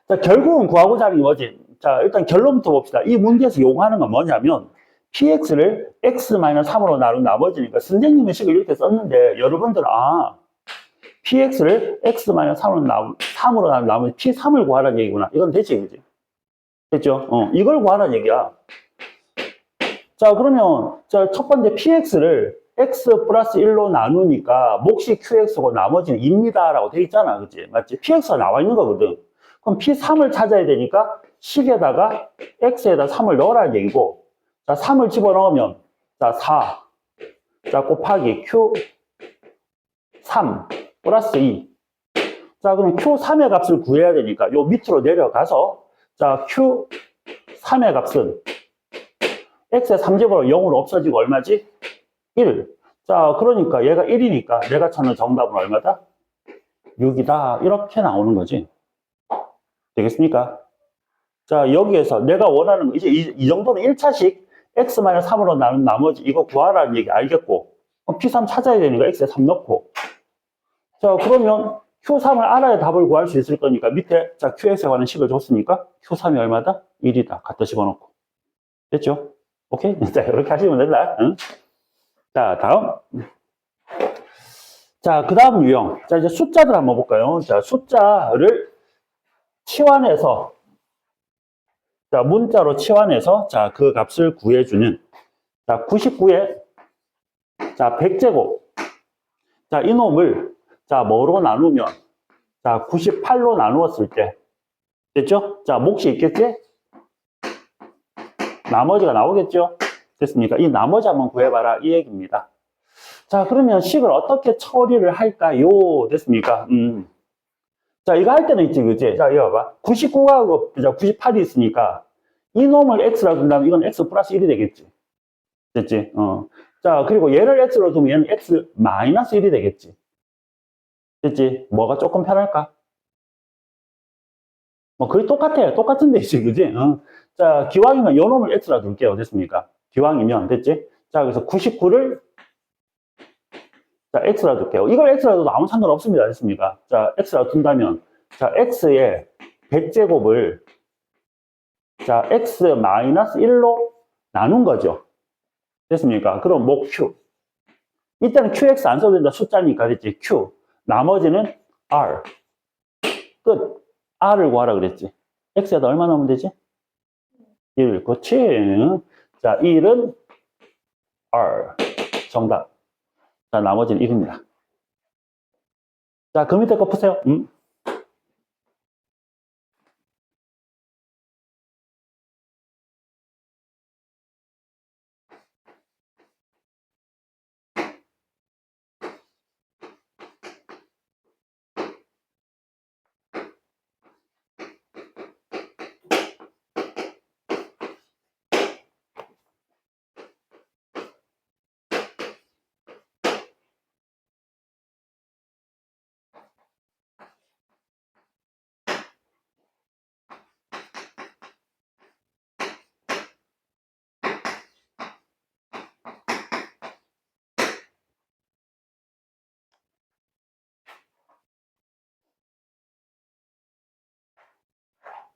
자, 결국은 구하고자 하는 게 뭐지? 자, 일단 결론부터 봅시다. 이 문제에서 요구하는 건 뭐냐면, px를 x-3으로 나눈 나머지니까, 선생님의 식을 이렇게 썼는데, 여러분들은, px를 x-3으로 나눈 나머지 p3을 구하라는 얘기구나. 이건 됐지, 그지? 됐죠? 이걸 구하라는 얘기야. 자, 그러면, 자, 첫 번째 px를 x 플러스 1로 나누니까, 몫이 qx고 나머지는 2입니다. 라고 돼 있잖아. 그지? 맞지? px가 나와 있는 거거든. 그럼 P3을 찾아야 되니까 식에다가 X에다 3을 넣으라는 얘기고, 자, 3을 집어넣으면, 자, 4, 자, 곱하기 Q3 플러스 2. 자, 그럼 Q3의 값을 구해야 되니까 요 밑으로 내려가서, 자, Q3의 값은 X의 3제곱으로 0으로 없어지고 얼마지? 1. 자, 그러니까 얘가 1이니까 내가 찾는 정답은 얼마다? 6이다. 이렇게 나오는 거지. 되겠습니까? 자, 여기에서 내가 원하는 거, 이제 이 정도는 1차식 x-3으로 나눈 나머지 이거 구하라는 얘기 알겠고, p3 찾아야 되니까 x에 3 넣고, 자, 그러면 q3을 알아야 답을 구할 수 있을 거니까 밑에, 자, qx에 관한 식을 줬으니까 q3이 얼마다? 1이다. 갖다 집어넣고. 됐죠? 오케이? 자, 이렇게 하시면 된다. 응? 자, 다음. 자, 그 다음 유형. 자, 이제 숫자들 한번 볼까요? 자, 숫자를 치환해서, 자, 문자로 치환해서, 자, 그 값을 구해주는, 자, 99에, 자, 100제곱. 자, 이놈을, 자, 뭐로 나누면, 자, 98로 나누었을 때, 됐죠? 자, 몫이 있겠지? 나머지가 나오겠죠? 됐습니까? 이 나머지 한번 구해봐라. 이 얘기입니다. 자, 그러면 식을 어떻게 처리를 할까요? 됐습니까? 자, 이거 할 때는 있지, 그치? 자, 이거 봐봐. 99하고 98이 있으니까, 이놈을 x라 둔다면 이건 x 플러스 1이 되겠지. 됐지? 자, 그리고 얘를 x로 두면 얘는 x 마이너스 1이 되겠지. 됐지? 뭐가 조금 편할까? 뭐, 거의 똑같아요. 똑같은데, 있지, 그지? 자, 기왕이면 요 놈을 x라 둘게요. 됐습니까? 기왕이면, 됐지? 자, 그래서 99를, 자, x라 둘게요. 이걸 x라 둬도 아무 상관없습니다. 됐습니까? 자, x라 둔다면, 자, x의 100제곱을, 자, x 마이너스 1로 나눈 거죠. 됐습니까? 그럼 뭐 q. 이때는 qx 안 써도 된다. 숫자니까, 됐지? q. 나머지는 r. 끝. r을 구하라 그랬지. x에다 얼마 넣으면 되지? 1. 그렇지. 자, 1은 r. 정답. 자, 나머지는 1입니다. 자, 그 밑에 거 푸세요.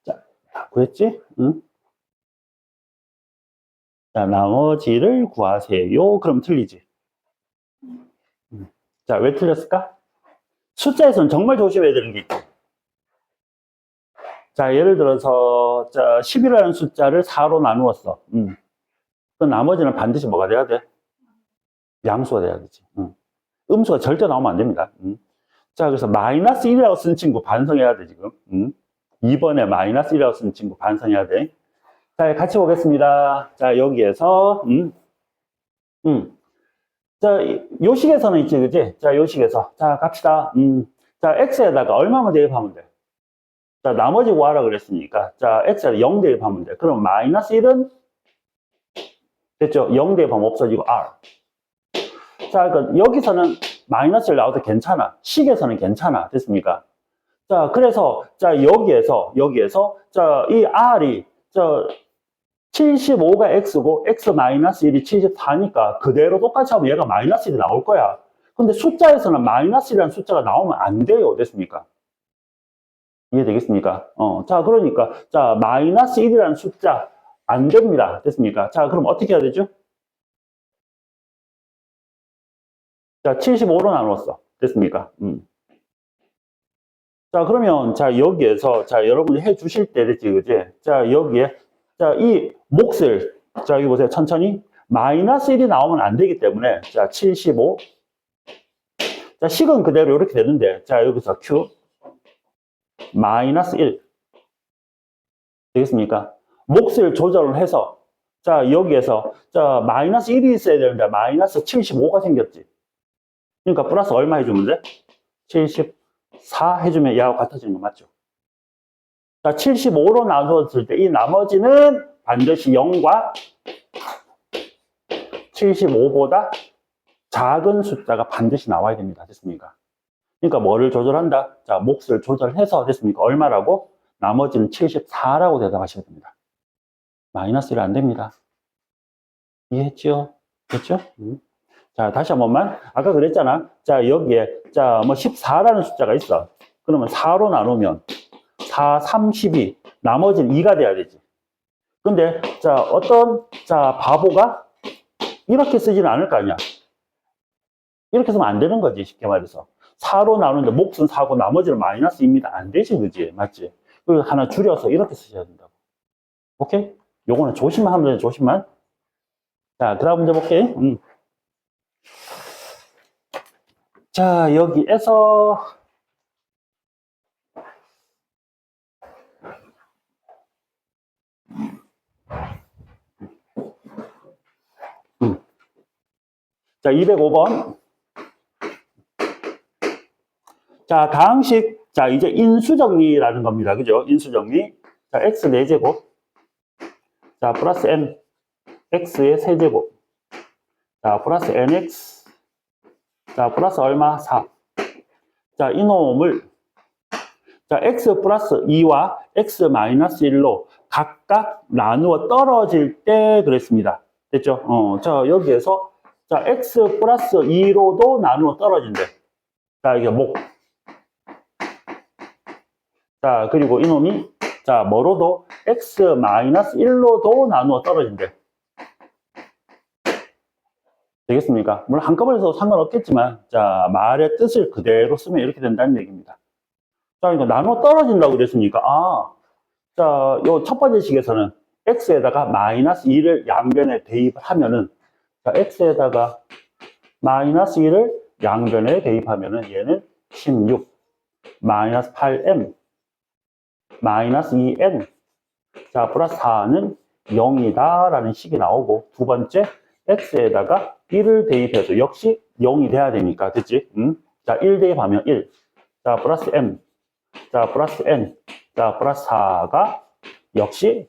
자, 다 구했지? 응? 자, 나머지를 구하세요. 그럼 틀리지. 자, 왜 틀렸을까? 숫자에서는 정말 조심해야 되는 게 있죠. 자, 예를 들어서, 자, 10이라는 숫자를 4로 나누었어. 그 나머지는 반드시 뭐가 돼야 돼? 양수가 돼야 되지. 음수가 절대 나오면 안 됩니다. 자, 그래서 마이너스 1이라고 쓴 친구 반성해야 돼, 지금. 2번에 마이너스 1이라고 쓴 친구 반성해야 돼. 자, 같이 보겠습니다. 자, 여기에서, 자, 요 식에서는 있지, 그지? 자, 요 식에서. 자, 갑시다. 자, x에다가 얼마만 대입하면 돼? 자, 나머지 구하라 그랬으니까. 자, x에다 0 대입하면 돼. 그럼 마이너스 1은? 됐죠? 0 대입하면 없어지고 r. 자, 그러니까 여기서는 마이너스를 나와도 괜찮아. 식에서는 괜찮아. 됐습니까? 자, 그래서, 자, 여기에서, 자, 이 r이, 75가 x고 x-1이 74니까 그대로 똑같이 하면 얘가 마이너스 1이 나올 거야. 근데 숫자에서는 마이너스 1이라는 숫자가 나오면 안 돼요. 됐습니까? 이해되겠습니까? 자, 그러니까, 자, 마이너스 1이라는 숫자 안 됩니다. 됐습니까? 자, 그럼 어떻게 해야 되죠? 자, 75로 나누었어. 됐습니까? 자, 그러면, 자, 여기에서, 자, 여러분이 해 주실 때, 됐지, 그지? 자, 여기에, 자, 이 몫을, 자, 여기 보세요. 천천히. 마이너스 1이 나오면 안 되기 때문에, 자, 75. 자, 식은 그대로 이렇게 되는데, 자, 여기서 Q. 마이너스 1. 되겠습니까? 몫을 조절을 해서, 자, 여기에서, 자, 마이너스 1이 있어야 되는데, 마이너스 75가 생겼지. 그러니까 플러스 얼마 해주면 돼? 74 해주면 얘하고 같아지는 거 맞죠? 자, 75로 나누었을 때 이 나머지는 반드시 0과 75보다 작은 숫자가 반드시 나와야 됩니다. 됐습니까? 그러니까 뭐를 조절한다? 자, 몫을 조절해서 됐습니까? 얼마라고? 나머지는 74라고 대답하셔야 됩니다. 마이너스 1 안 됩니다. 이해했죠? 됐죠? 자, 다시 한 번만. 아까 그랬잖아. 자, 여기에, 자, 뭐 14라는 숫자가 있어. 그러면 4로 나누면 4, 32. 나머지는 2가 돼야 되지. 근데, 자, 자, 바보가 이렇게 쓰지는 않을 거 아니야. 이렇게 쓰면 안 되는 거지, 쉽게 말해서. 4로 나누는데 몫은 4고 나머지는 마이너스 2입니다. 안 되지, 그지? 맞지? 그리고 하나 줄여서 이렇게 쓰셔야 된다고. 오케이? 요거는 조심만 하면 돼, 조심만. 자, 그 다음 문제 볼게. 자, 여기에서 자, 205번. 자, 가항식. 자, 이제 인수정리라는 겁니다. 그죠? 인수정리. 자, x 4제곱. 자, 플러스 n. x의 세제곱. 자, 플러스 nx. 자, 플러스 얼마? 4. 자, 이놈을. 자, x 플러스 2와 x 마이너스 1로 각각 나누어 떨어질 때 그랬습니다. 됐죠? 자, 여기에서. 자, x 플러스 2로도 나누어 떨어진대. 자, 이게 목. 자, 그리고 이놈이, 자, 뭐로도 x 마이너스 1로도 나누어 떨어진대. 되겠습니까? 물론 한꺼번에 써도 상관없겠지만, 자, 말의 뜻을 그대로 쓰면 이렇게 된다는 얘기입니다. 자, 그러니까 나누어 떨어진다고 그랬으니까, 자, 요 첫 번째 식에서는 x에다가 마이너스 2를 양변에 대입을 하면은, 자, x에다가 마이너스 2를 양변에 대입하면은 얘는 16, 마이너스 8m, 마이너스 2n, 자, 플러스 4는 0이다 라는 식이 나오고, 두 번째, x에다가 1을 대입해도 역시 0이 돼야 되니까, 됐지? 자, 1 대입하면 1, 자, 플러스 m, 자, 플러스 n, 자, 플러스 4가 역시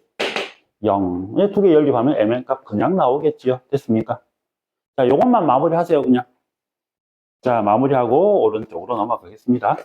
0. 두 개 연립하면 mn 값 그냥 나오겠지요. 됐습니까? 자, 요것만 마무리 하세요, 그냥. 자, 마무리하고 오른쪽으로 넘어가겠습니다.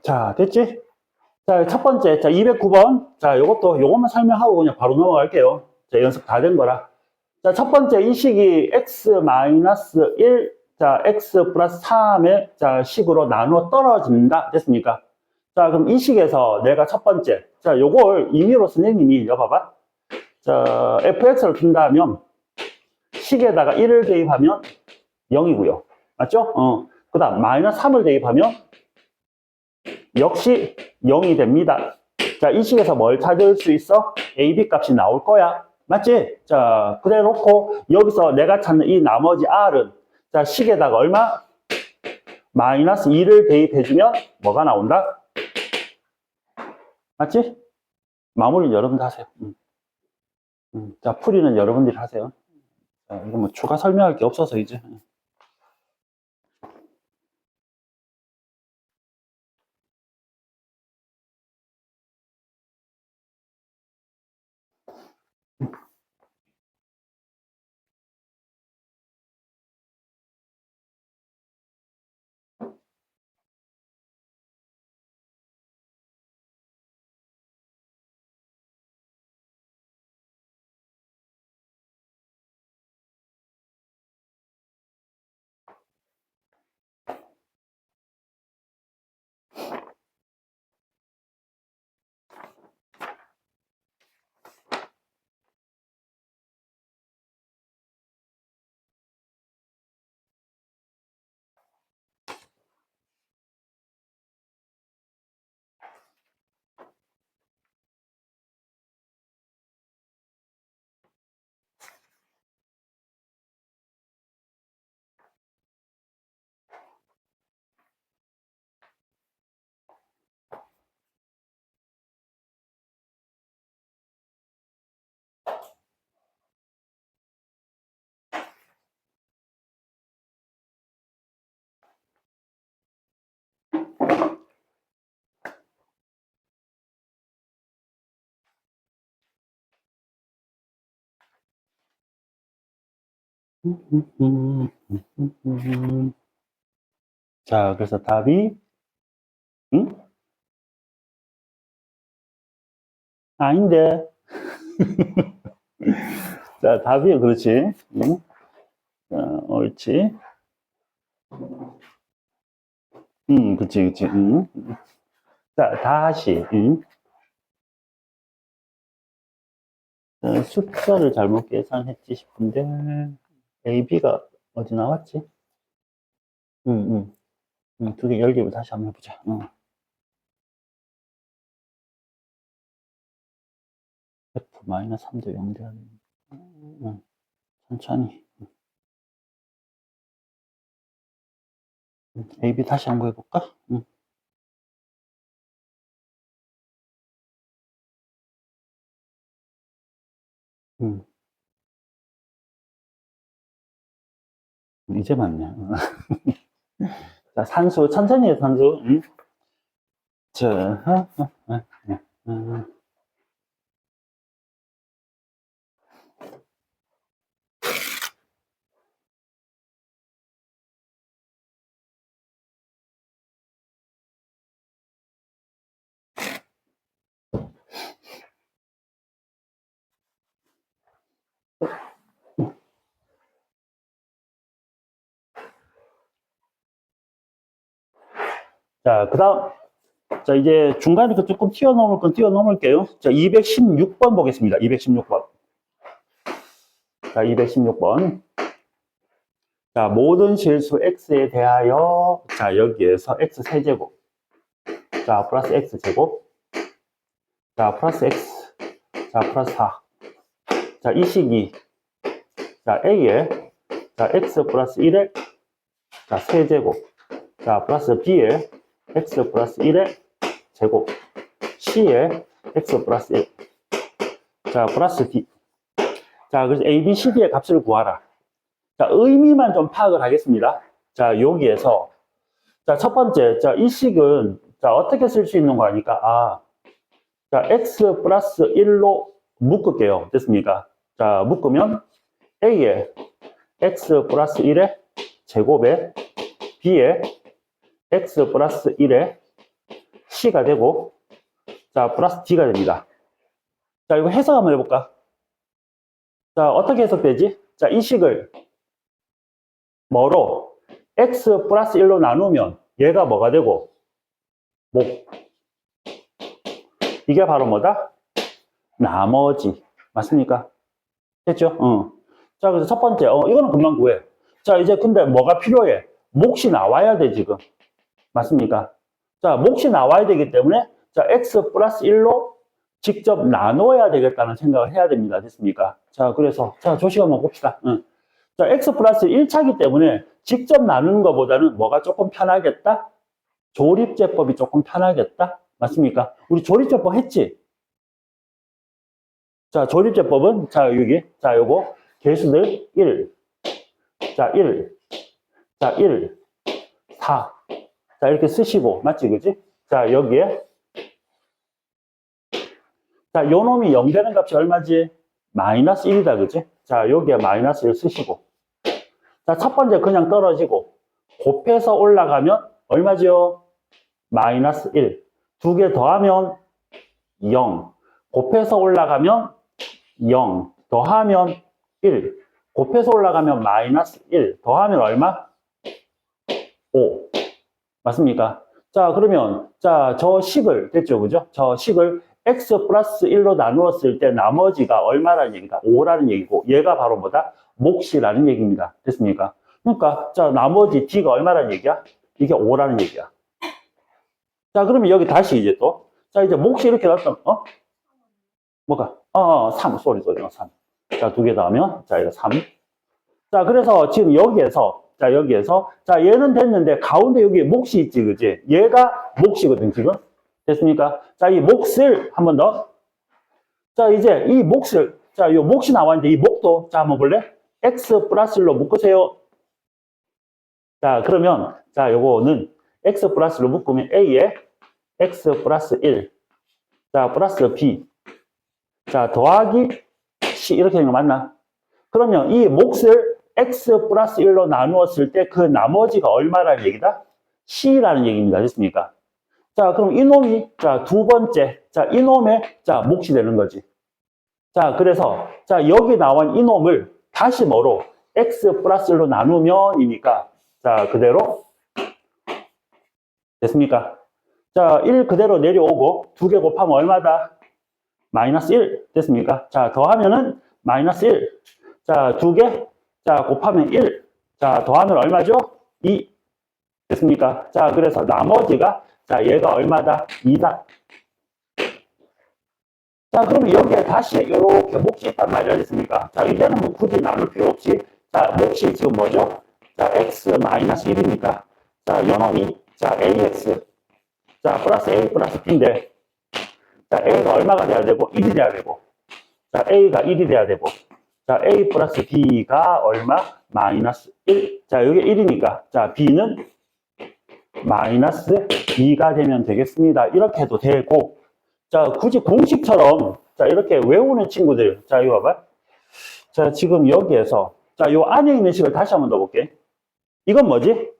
자, 됐지? 자, 첫 번째, 자, 209번. 자, 요것만 설명하고 그냥 바로 넘어갈게요. 자, 연습 다 된 거라. 자, 첫 번째, 이 식이 x-1, 자, x 플러스 3의, 자, 식으로 나누어 떨어진다. 됐습니까? 자, 그럼 이 식에서 내가 첫 번째, 자, 요걸 임의로 선생님이, 여봐봐. 자, fx를 둔다면, 식에다가 1을 대입하면 0이고요. 맞죠? 그 다음, 마이너스 3을 대입하면 역시 0이 됩니다. 자, 이 식에서 뭘 찾을 수 있어? A, B 값이 나올 거야. 맞지? 자, 그래 놓고 여기서 내가 찾는 이 나머지 R은 자, 식에다가 얼마? 마이너스 2를 대입해주면 뭐가 나온다? 맞지? 마무리는 여러분들 하세요. 자, 풀이는 여러분들이 하세요. 자, 이거 뭐 추가 설명할 게 없어서 이제. 자, 그래서 답이, 응? 아닌데. 자, 답이, 그렇지. 응? 자, 옳지. 그치, 그치. 응? 자, 다시. 응? 자, 숫자를 잘못 계산했지 싶은데, A, B가 어디 나왔지? 응, 응. 두 개 열기로 다시 한번 해보자. F-3도 0 돼야 돼. 천천히. A, B 다시 한번 해볼까? 응. 이제 맞네. 자, 산수, 천천히 해, 산수. 응? 자, 어. 자, 그 다음. 자, 이제 중간에 조금 튀어넘을 건 튀어넘을게요. 자, 216번 보겠습니다. 216번. 자, 216번. 자, 모든 실수 x에 대하여, 자, 여기에서 x 세제곱. 자, 플러스 x 제곱. 자, 플러스 x. 자, 플러스 4. 자, 이 식이, 자, a에, 자, x 플러스 1에, 자, 세제곱. 자, 플러스 b에, x 플러스 1에, 제곱. c에, x 플러스 1. 자, 플러스 d. 자, 그래서 a, b, c, d의 값을 구하라. 자, 의미만 좀 파악을 하겠습니다. 자, 여기에서. 자, 첫 번째. 자, 이 식은, 자, 어떻게 쓸 수 있는 거 아니까? 아, 자, x 플러스 1로 묶을게요. 됐습니까? 자, 묶으면 a에 x 플러스 1의 제곱에 b에 x 플러스 1의 c가 되고, 자, 플러스 d가 됩니다. 자, 이거 해석 한번 해볼까? 자, 어떻게 해석되지? 자, 이 식을 뭐로? x 플러스 1로 나누면 얘가 뭐가 되고? 목. 이게 바로 뭐다? 나머지. 맞습니까? 됐죠? 자, 그래서 첫 번째, 이거는 금방 구해. 자, 이제 근데 뭐가 필요해? 몫이 나와야 돼, 지금. 맞습니까? 자, 몫이 나와야 되기 때문에, 자, x 플러스 1로 직접 나눠야 되겠다는 생각을 해야 됩니다. 됐습니까? 자, 그래서, 자, 조식 한번 봅시다. 응. 자, x 플러스 1차기 때문에 직접 나누는 것보다는 뭐가 조금 편하겠다? 조립제법이 조금 편하겠다? 맞습니까? 우리 조립제법 했지? 자, 조립제법은, 자, 여기, 자, 요거, 개수들 1, 자, 1, 자, 1, 4. 자, 이렇게 쓰시고, 맞지, 그지? 자, 여기에, 자, 요 놈이 0 되는 값이 얼마지? 마이너스 1이다, 그지? 자, 여기에 마이너스 1 쓰시고. 자, 첫 번째 그냥 떨어지고, 곱해서 올라가면 얼마죠? 마이너스 1. 두 개 더하면 0. 곱해서 올라가면 0. 더하면 1. 곱해서 올라가면 마이너스 1. 더하면 얼마? 5. 맞습니까? 자, 그러면, 자, 저 식을, 됐죠, 그죠? 저 식을 x 플러스 1로 나누었을 때 나머지가 얼마라는 얘기다? 5라는 얘기고, 얘가 바로 뭐다? 몫이라는 얘기입니다. 됐습니까? 그러니까, 자, 나머지 d가 얼마라는 얘기야? 이게 5라는 얘기야. 자, 그러면 여기 다시 이제 또, 자, 이제 몫이 이렇게 나왔다, 뭐가? 3, 쏘리, 3. 자, 두 개 더하면, 자, 이거 3. 자, 그래서 지금 여기에서, 자, 얘는 됐는데, 가운데 여기 몫이 있지, 그지? 얘가 몫이거든, 지금. 됐습니까? 자, 이 몫을 한 번 더. 자, 이제 이 몫을, 자, 요 몫이 나왔는데, 이 몫도, 자, 한번 볼래? x 플러스 1로 묶으세요. 자, 그러면, 자, 요거는 x 플러스 1로 묶으면 a에 x 플러스 1. 자, 플러스 b. 자, 더하기 c. 이렇게 되는 거 맞나? 그러면 이 몫을 x 플러스 1로 나누었을 때 그 나머지가 얼마라는 얘기다? c라는 얘기입니다. 됐습니까? 자, 그럼 이놈이, 자, 두 번째, 자, 이놈의, 자, 몫이 되는 거지. 자, 그래서, 자, 여기 나온 이놈을 다시 뭐로? x 플러스 1로 나누면이니까, 자, 그대로, 됐습니까? 자, 1 그대로 내려오고, 두 개 곱하면 얼마다? 마이너스 1. 됐습니까? 자, 더하면은 마이너스 1. 자, 두 개, 자, 곱하면 1. 자, 더하면 얼마죠? 2. 됐습니까? 자, 그래서 나머지가, 자, 얘가 얼마다? 2다. 자, 그러면 여기에 다시 이렇게 몫이 있단 말이야. 됐습니까? 자, 이제는 뭐 굳이 나눌 필요 없이, 자, 몫이 지금 뭐죠? 자, x 마이너스 1이니까. 자, 요놈이, 자, ax. 자, 플러스 a 플러스 b인데, 자, a가 얼마가 돼야 되고, 1이 돼야 되고. 자, a가 1이 돼야 되고. 자, a 플러스 b가 얼마? 마이너스 1. 자, 여기 1이니까. 자, b는 마이너스 2가 되면 되겠습니다. 이렇게 해도 되고. 자, 굳이 공식처럼, 자, 이렇게 외우는 친구들. 자, 이거 봐봐. 자, 지금 여기에서, 자, 요 안에 있는 식을 다시 한번 더 볼게. 이건 뭐지?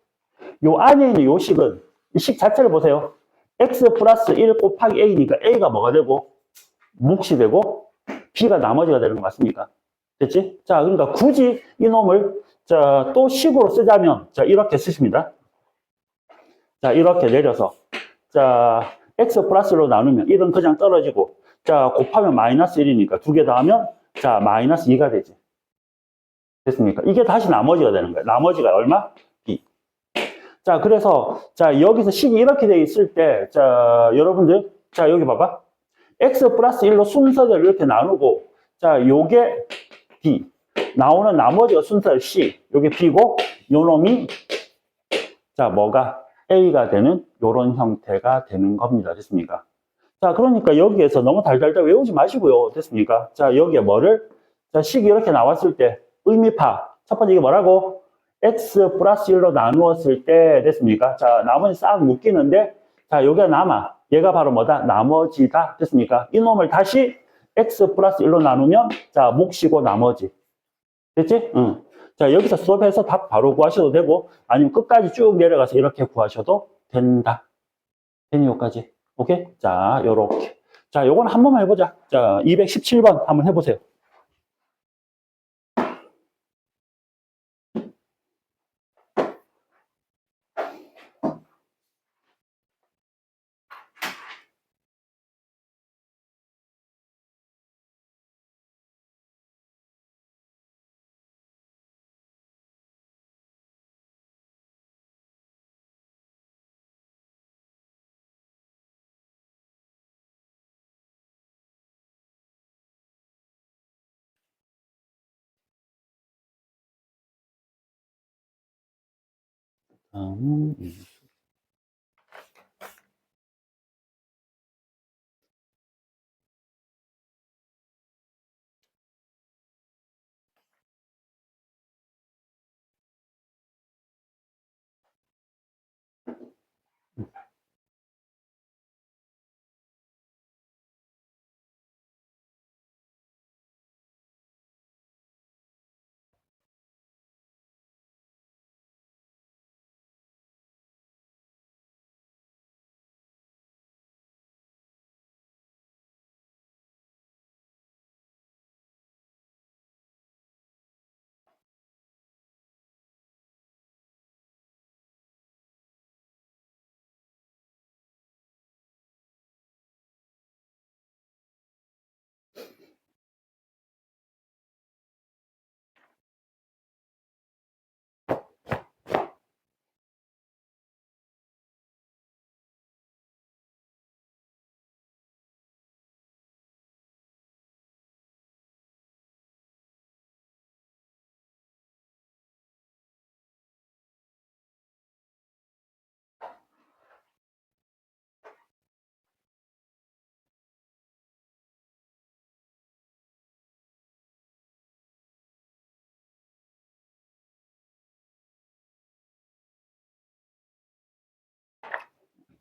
요 안에 있는 요 식은, 이 식 자체를 보세요. x 플러스 1 곱하기 a니까 a가 뭐가 되고, 몫이 되고, b가 나머지가 되는 거 맞습니까? 됐지? 자, 그러니까 굳이 이놈을, 자, 또 식으로 쓰자면, 자, 이렇게 쓰십니다. 자, 이렇게 내려서, 자, x 플러스로 나누면 1은 그냥 떨어지고, 자, 곱하면 마이너스 1이니까 두 개 더하면, 자, 마이너스 2가 되지. 됐습니까? 이게 다시 나머지가 되는 거예요. 나머지가 얼마? b. 자, 그래서, 자, 여기서 식이 이렇게 돼 있을 때, 자, 여러분들, 자, 여기 봐봐. x 플러스 1로 순서대로 이렇게 나누고, 자, 요게 b. 나오는 나머지가 순서 c. 요게 b고, 요 놈이, 자, 뭐가? a가 되는 요런 형태가 되는 겁니다. 됐습니까? 자, 그러니까 여기에서 너무 달달달 외우지 마시고요. 됐습니까? 자, 여기에 뭐를? 자, 식이 이렇게 나왔을 때 의미파. 첫 번째 이게 뭐라고? x 플러스 1로 나누었을 때 됐습니까? 자, 나머지 싹 묶이는데 자, 요게 남아. 얘가 바로 뭐다? 나머지다. 됐습니까? 이놈을 다시 x 플러스 1로 나누면 자, 몫이고 나머지. 됐지? 응. 자, 여기서 수업해서 답 바로 구하셔도 되고, 아니면 끝까지 쭉 내려가서 이렇게 구하셔도 된다. 되니, 요까지. 오케이? 자, 요렇게. 자, 요건 한 번만 해보자. 자, 217번 한번 해보세요. 다음은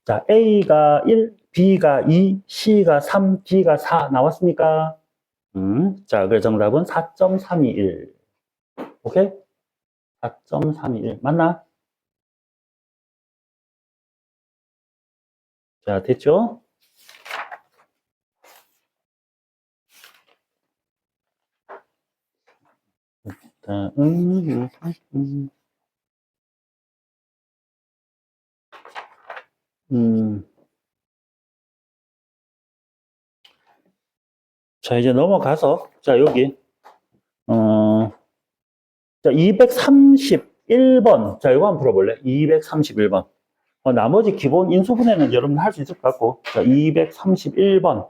자, A가 1, B가 2, C가 3, D가 4 나왔습니까? 자, 그 정답은 4.321. 오케이? 4.321. 맞나? 자, 됐죠? 자, 음. 음. 자, 이제 넘어가서, 자, 여기, 자, 231번. 자, 이거 한번 풀어볼래? 231번. 나머지 기본 인수분해는 여러분 할 수 있을 것 같고. 자, 231번.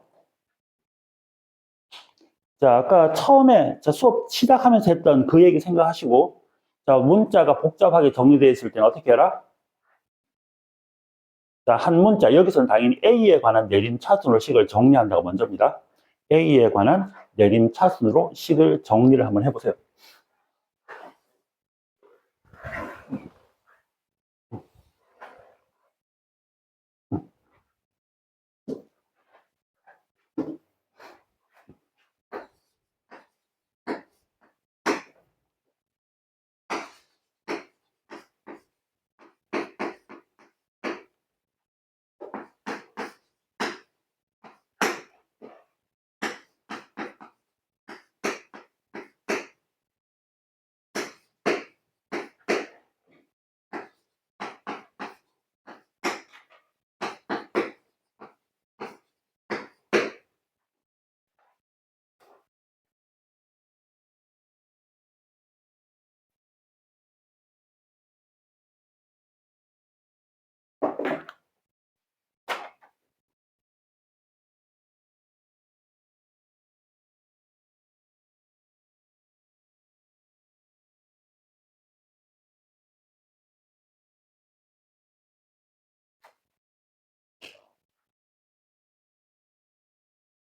자, 아까 처음에 자, 수업 시작하면서 했던 그 얘기 생각하시고, 자, 문자가 복잡하게 정리되어 있을 때는 어떻게 해라? 자, 한 문자, 여기서는 당연히 A에 관한 내림차순으로 식을 정리한다고 먼저입니다. A에 관한 내림차순으로 식을 정리를 한번 해보세요.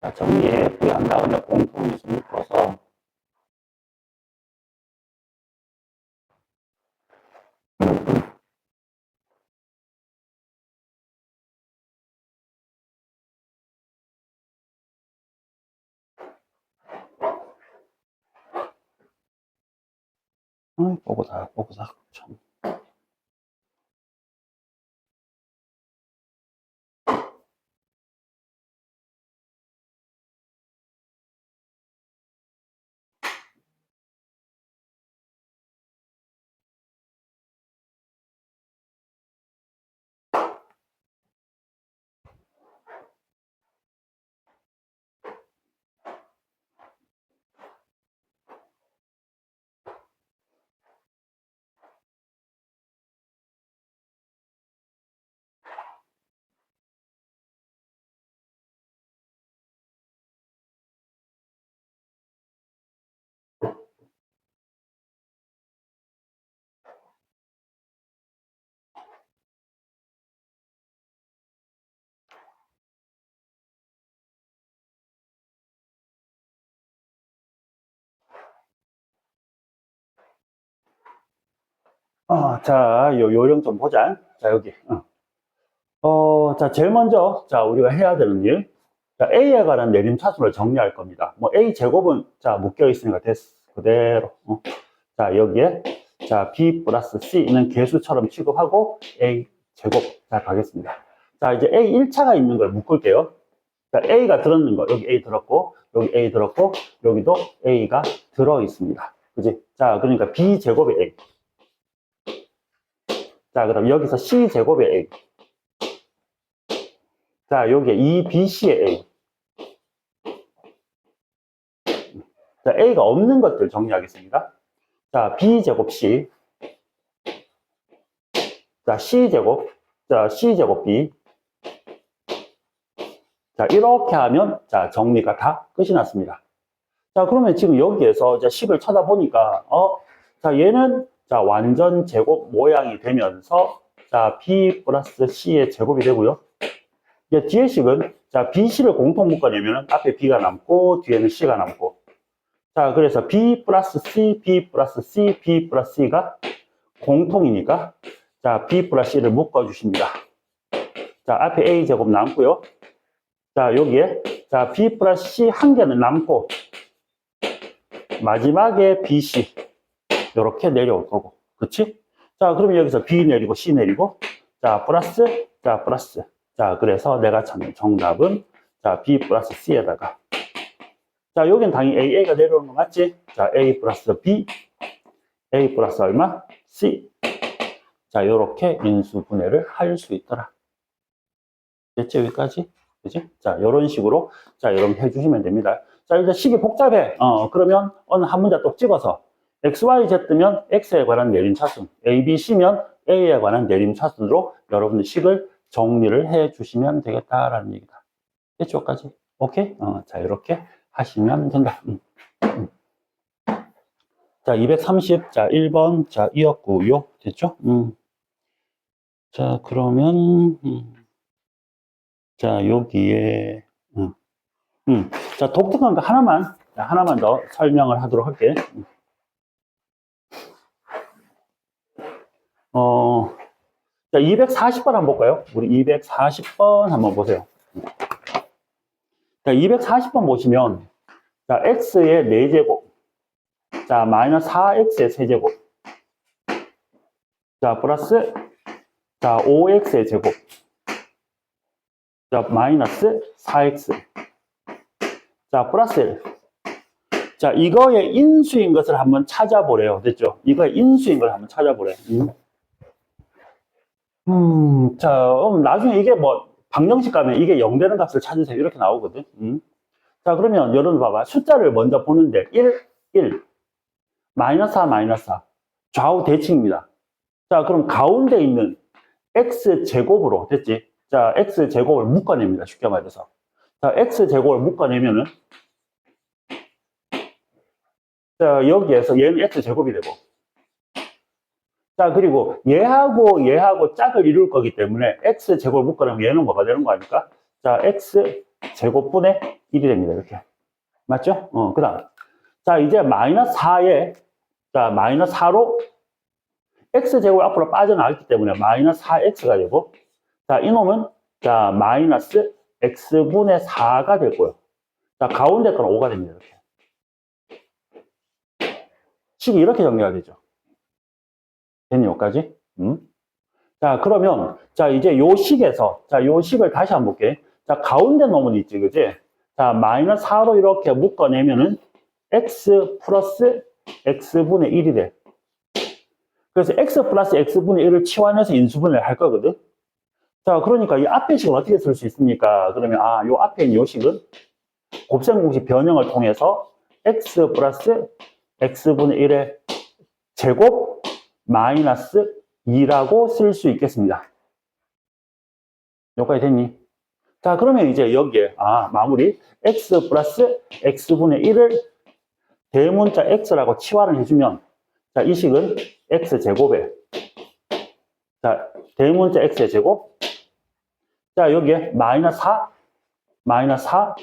자, 정리해. 그한 다음에 공통에서 묶어서. 뽀고다. 참. 자, 요령 좀 보자. 자, 여기. 자, 제일 먼저, 자, 우리가 해야 되는 일. 자, A에 관한 내림차순을 정리할 겁니다. 뭐, A 제곱은, 자, 묶여 있으니까 그대로. 자, 여기에, 자, B 플러스 C는 개수처럼 취급하고, A 제곱. 자, 가겠습니다. 자, 이제 A 1차가 있는 걸 묶을게요. 자, A가 들었는 거, 여기 A 들었고, 여기 A 들었고, 여기도 A가 들어 있습니다. 그지? 자, 그러니까 B 제곱의 A. 자, 그럼 여기서 C 제곱의 A. 자, 여기에 2BC의 A. 자, A가 없는 것들 정리하겠습니다. 자, B제곱 C. 자, C제곱. 자, C제곱 B. 자, 이렇게 하면, 자, 정리가 다 끝이 났습니다. 자, 그러면 지금 여기에서 이제 식을 쳐다보니까, 자, 얘는, 자, 완전 제곱 모양이 되면서, 자, B 플러스 C의 제곱이 되고요. 이제 뒤에 식은, 자, BC를 공통 묶어내면 앞에 B가 남고, 뒤에는 C가 남고. 자, 그래서 B 플러스 C, B 플러스 C, B 플러스 C가 공통이니까, 자, B 플러스 C를 묶어주십니다. 자, 앞에 A 제곱 남고요. 자, 여기에, 자, B 플러스 C 한 개는 남고, 마지막에 BC. 이렇게 내려올 거고. 그치? 자, 그러면 여기서 B 내리고 C 내리고, 자, 플러스, 자, 플러스. 자, 그래서 내가 찾는 정답은, 자, B 플러스 C에다가. 자, 여긴 당연히 A가 내려오는 거 맞지? 자, A 플러스 B, A 플러스 얼마? C. 자, 요렇게 인수분해를 할 수 있더라. 됐지, 여기까지? 그지? 자, 요런 식으로, 자, 여러분 해주시면 됩니다. 자, 이제 식이 복잡해. 그러면 어느 한 문자 또 찍어서, XYZ면 X에 관한 내림차순, ABC면 A에 관한 내림차순으로 여러분들 식을 정리를 해 주시면 되겠다라는 얘기다. 됐죠, 여기까지? 오케이? 자, 이렇게 하시면 된다. 자, 230, 자, 1번, 자, 이었고요. 됐죠? 자, 그러면, 자, 여기에, 자, 독특한 거 하나만 더 설명을 하도록 할게. 자, 240번 한번 볼까요? 우리 240번 한번 보세요. 자, 240번 보시면, 자, x의 4제곱, 자, 마이너스 4x의 세제곱, 자, 플러스, 자, 5x의 제곱, 자, 마이너스 4x, 자, 플러스 1. 자, 이거의 인수인 것을 한번 찾아보래요. 됐죠? 이거의 인수인 걸 한번 찾아보래. 자, 나중에 이게 뭐, 방정식 가면 이게 0 되는 값을 찾으세요. 이렇게 나오거든. 자, 그러면 여러분 봐봐. 숫자를 먼저 보는데, 1. 마이너스 4, 마이너스 4. 좌우 대칭입니다. 자, 그럼 가운데 있는 x제곱으로, 됐지? 자, x제곱을 묶어냅니다. 쉽게 말해서. 자, x제곱을 묶어내면은, 자, 여기에서 얘는 x제곱이 되고, 자, 그리고 얘하고 짝을 이룰 거기 때문에 x제곱을 묶어내면 얘는 뭐가 되는 거 아닙니까? 자, x제곱분의 1이 됩니다. 이렇게. 맞죠? 그 다음. 자, 이제 마이너스 4에, 자, 마이너스 4로 x제곱 앞으로 빠져나왔기 때문에 마이너스 4x가 되고, 자, 이놈은, 자, 마이너스 x분의 4가 되고요. 자, 가운데 건 5가 됩니다. 이렇게. 식이 이렇게 정리가 되죠. 됐니, 여기까지? 자, 그러면, 자, 이제 요 식에서, 자, 요 식을 다시 한번 볼게. 자, 가운데 놈은 있지, 그지? 자, 마이너스 4로 이렇게 묶어내면은, x 플러스 x분의 1이 돼. 그래서 x 플러스 x분의 1을 치환해서 인수분해를 할 거거든? 자, 그러니까 이 앞에 식을 어떻게 쓸 수 있습니까? 그러면, 요 앞에 있는 요 식은 곱셈 공식 변형을 통해서 x 플러스 x분의 1의 제곱 마이너스 2라고 쓸 수 있겠습니다. 여기까지 됐니? 자, 그러면 이제 여기에, 마무리. x 플러스 x분의 1을 대문자 x라고 치환을 해주면, 자, 이 식은 x제곱에, 자, 대문자 x의 제곱, 자, 여기에 마이너스 4,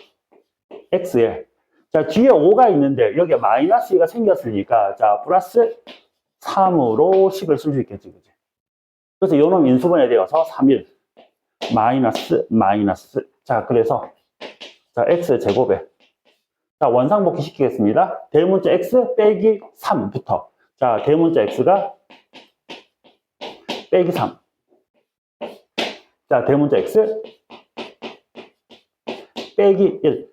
x에, 자, 뒤에 5가 있는데, 여기에 마이너스 2가 생겼으니까, 자, 플러스 3으로 식을 쓸 수 있겠지, 그지? 그래서 요놈 인수분해 되어서 3일 마이너스. 자, 그래서 자, x 제곱에 자, 원상복귀 시키겠습니다. 대문자 x 빼기 3부터 자, 대문자 x가 빼기 3. 자, 대문자 x 빼기 1.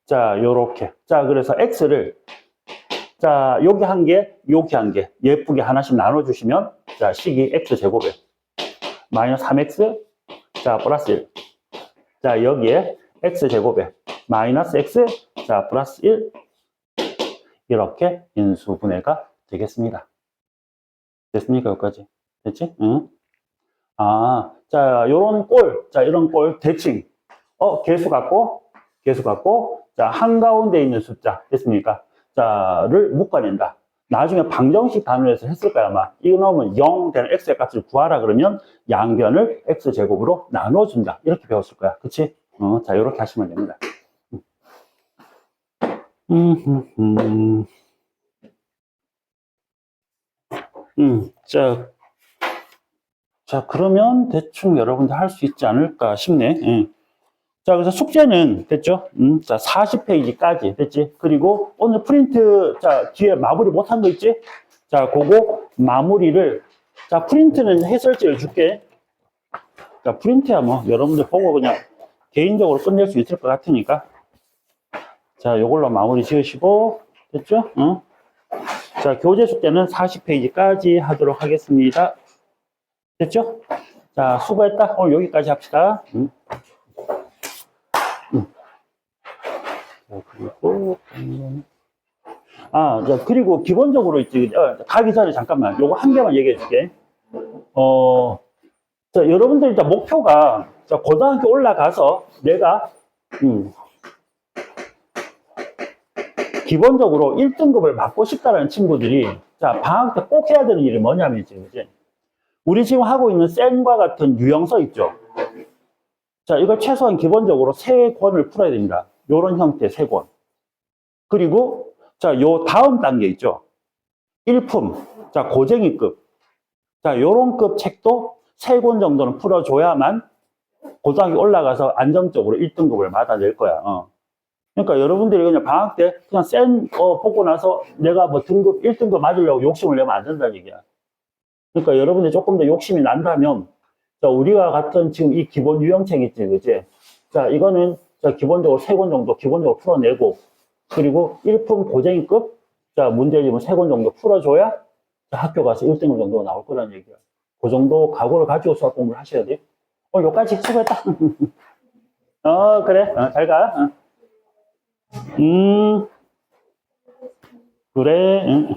자, 요렇게. 자, 그래서 x를 자, 여기 한 개, 여기 한 개 예쁘게 하나씩 나눠주시면 자, 식이 x 제곱에 마이너스 3x 자, 플러스 1. 자, 여기에 x 제곱에 마이너스 x 자, 플러스 1 이렇게 인수분해가 되겠습니다. 됐습니까? 여기까지. 됐지? 응? 아, 자, 요런 꼴, 자, 이런 꼴 대칭. 개수 같고, 자, 한가운데 있는 숫자. 됐습니까? 자를 묶어낸다. 나중에 방정식 단위에서 했을 거야, 아마. 이거 넣으면 0 되는 x의 값을 구하라 그러면 양변을 x제곱으로 나눠준다. 이렇게 배웠을 거야. 그치? 자, 이렇게 하시면 됩니다. 자, 그러면 대충 여러분들 할 수 있지 않을까 싶네. 자, 그래서 숙제는 됐죠? 자, 40페이지까지 됐지? 그리고 오늘 프린트, 자, 뒤에 마무리 못한 거 있지? 자, 그거 마무리를, 자, 프린트는 해설지를 줄게. 자, 프린트야 뭐, 여러분들 보고 그냥 개인적으로 끝낼 수 있을 것 같으니까. 자, 요걸로 마무리 지으시고, 됐죠? 자, 교재 숙제는 40페이지까지 하도록 하겠습니다. 됐죠? 자, 수고했다. 오늘 여기까지 합시다. 그리고 기본적으로 있지, 가기 전에 잠깐만, 요거 한 개만 얘기해 줄게. 자, 여러분들 일단 목표가, 자, 고등학교 올라가서 내가, 기본적으로 1등급을 받고 싶다는 친구들이, 자, 방학 때 꼭 해야 되는 일이 뭐냐면, 이제, 우리 지금 하고 있는 쌤과 같은 유형서 있죠? 자, 이걸 최소한 기본적으로 3권을 풀어야 됩니다. 요런 형태 3권. 그리고, 자, 요 다음 단계 있죠? 1품. 자, 고쟁이급. 자, 요런 급 책도 3권 정도는 풀어줘야만 고등학교 올라가서 안정적으로 1등급을 받아낼 거야. 그러니까 여러분들이 그냥 방학 때 그냥 보고 나서 내가 뭐 등급, 1등급 맞으려고 욕심을 내면 안 된다는 얘기야. 그러니까 여러분들이 조금 더 욕심이 난다면, 자, 우리가 같은 지금 이 기본 유형책 있지, 그지? 자, 이거는 자, 기본적으로 3권 정도 기본적으로 풀어내고, 그리고 1품 고쟁이급, 자, 문제집은 3권 정도 풀어줘야 자, 학교 가서 1등급 정도 나올 거라는 얘기야. 그 정도 각오를 가지고 수학 공부를 하셔야 돼. 여기까지 수고했다. 그래. 잘 가. 그래.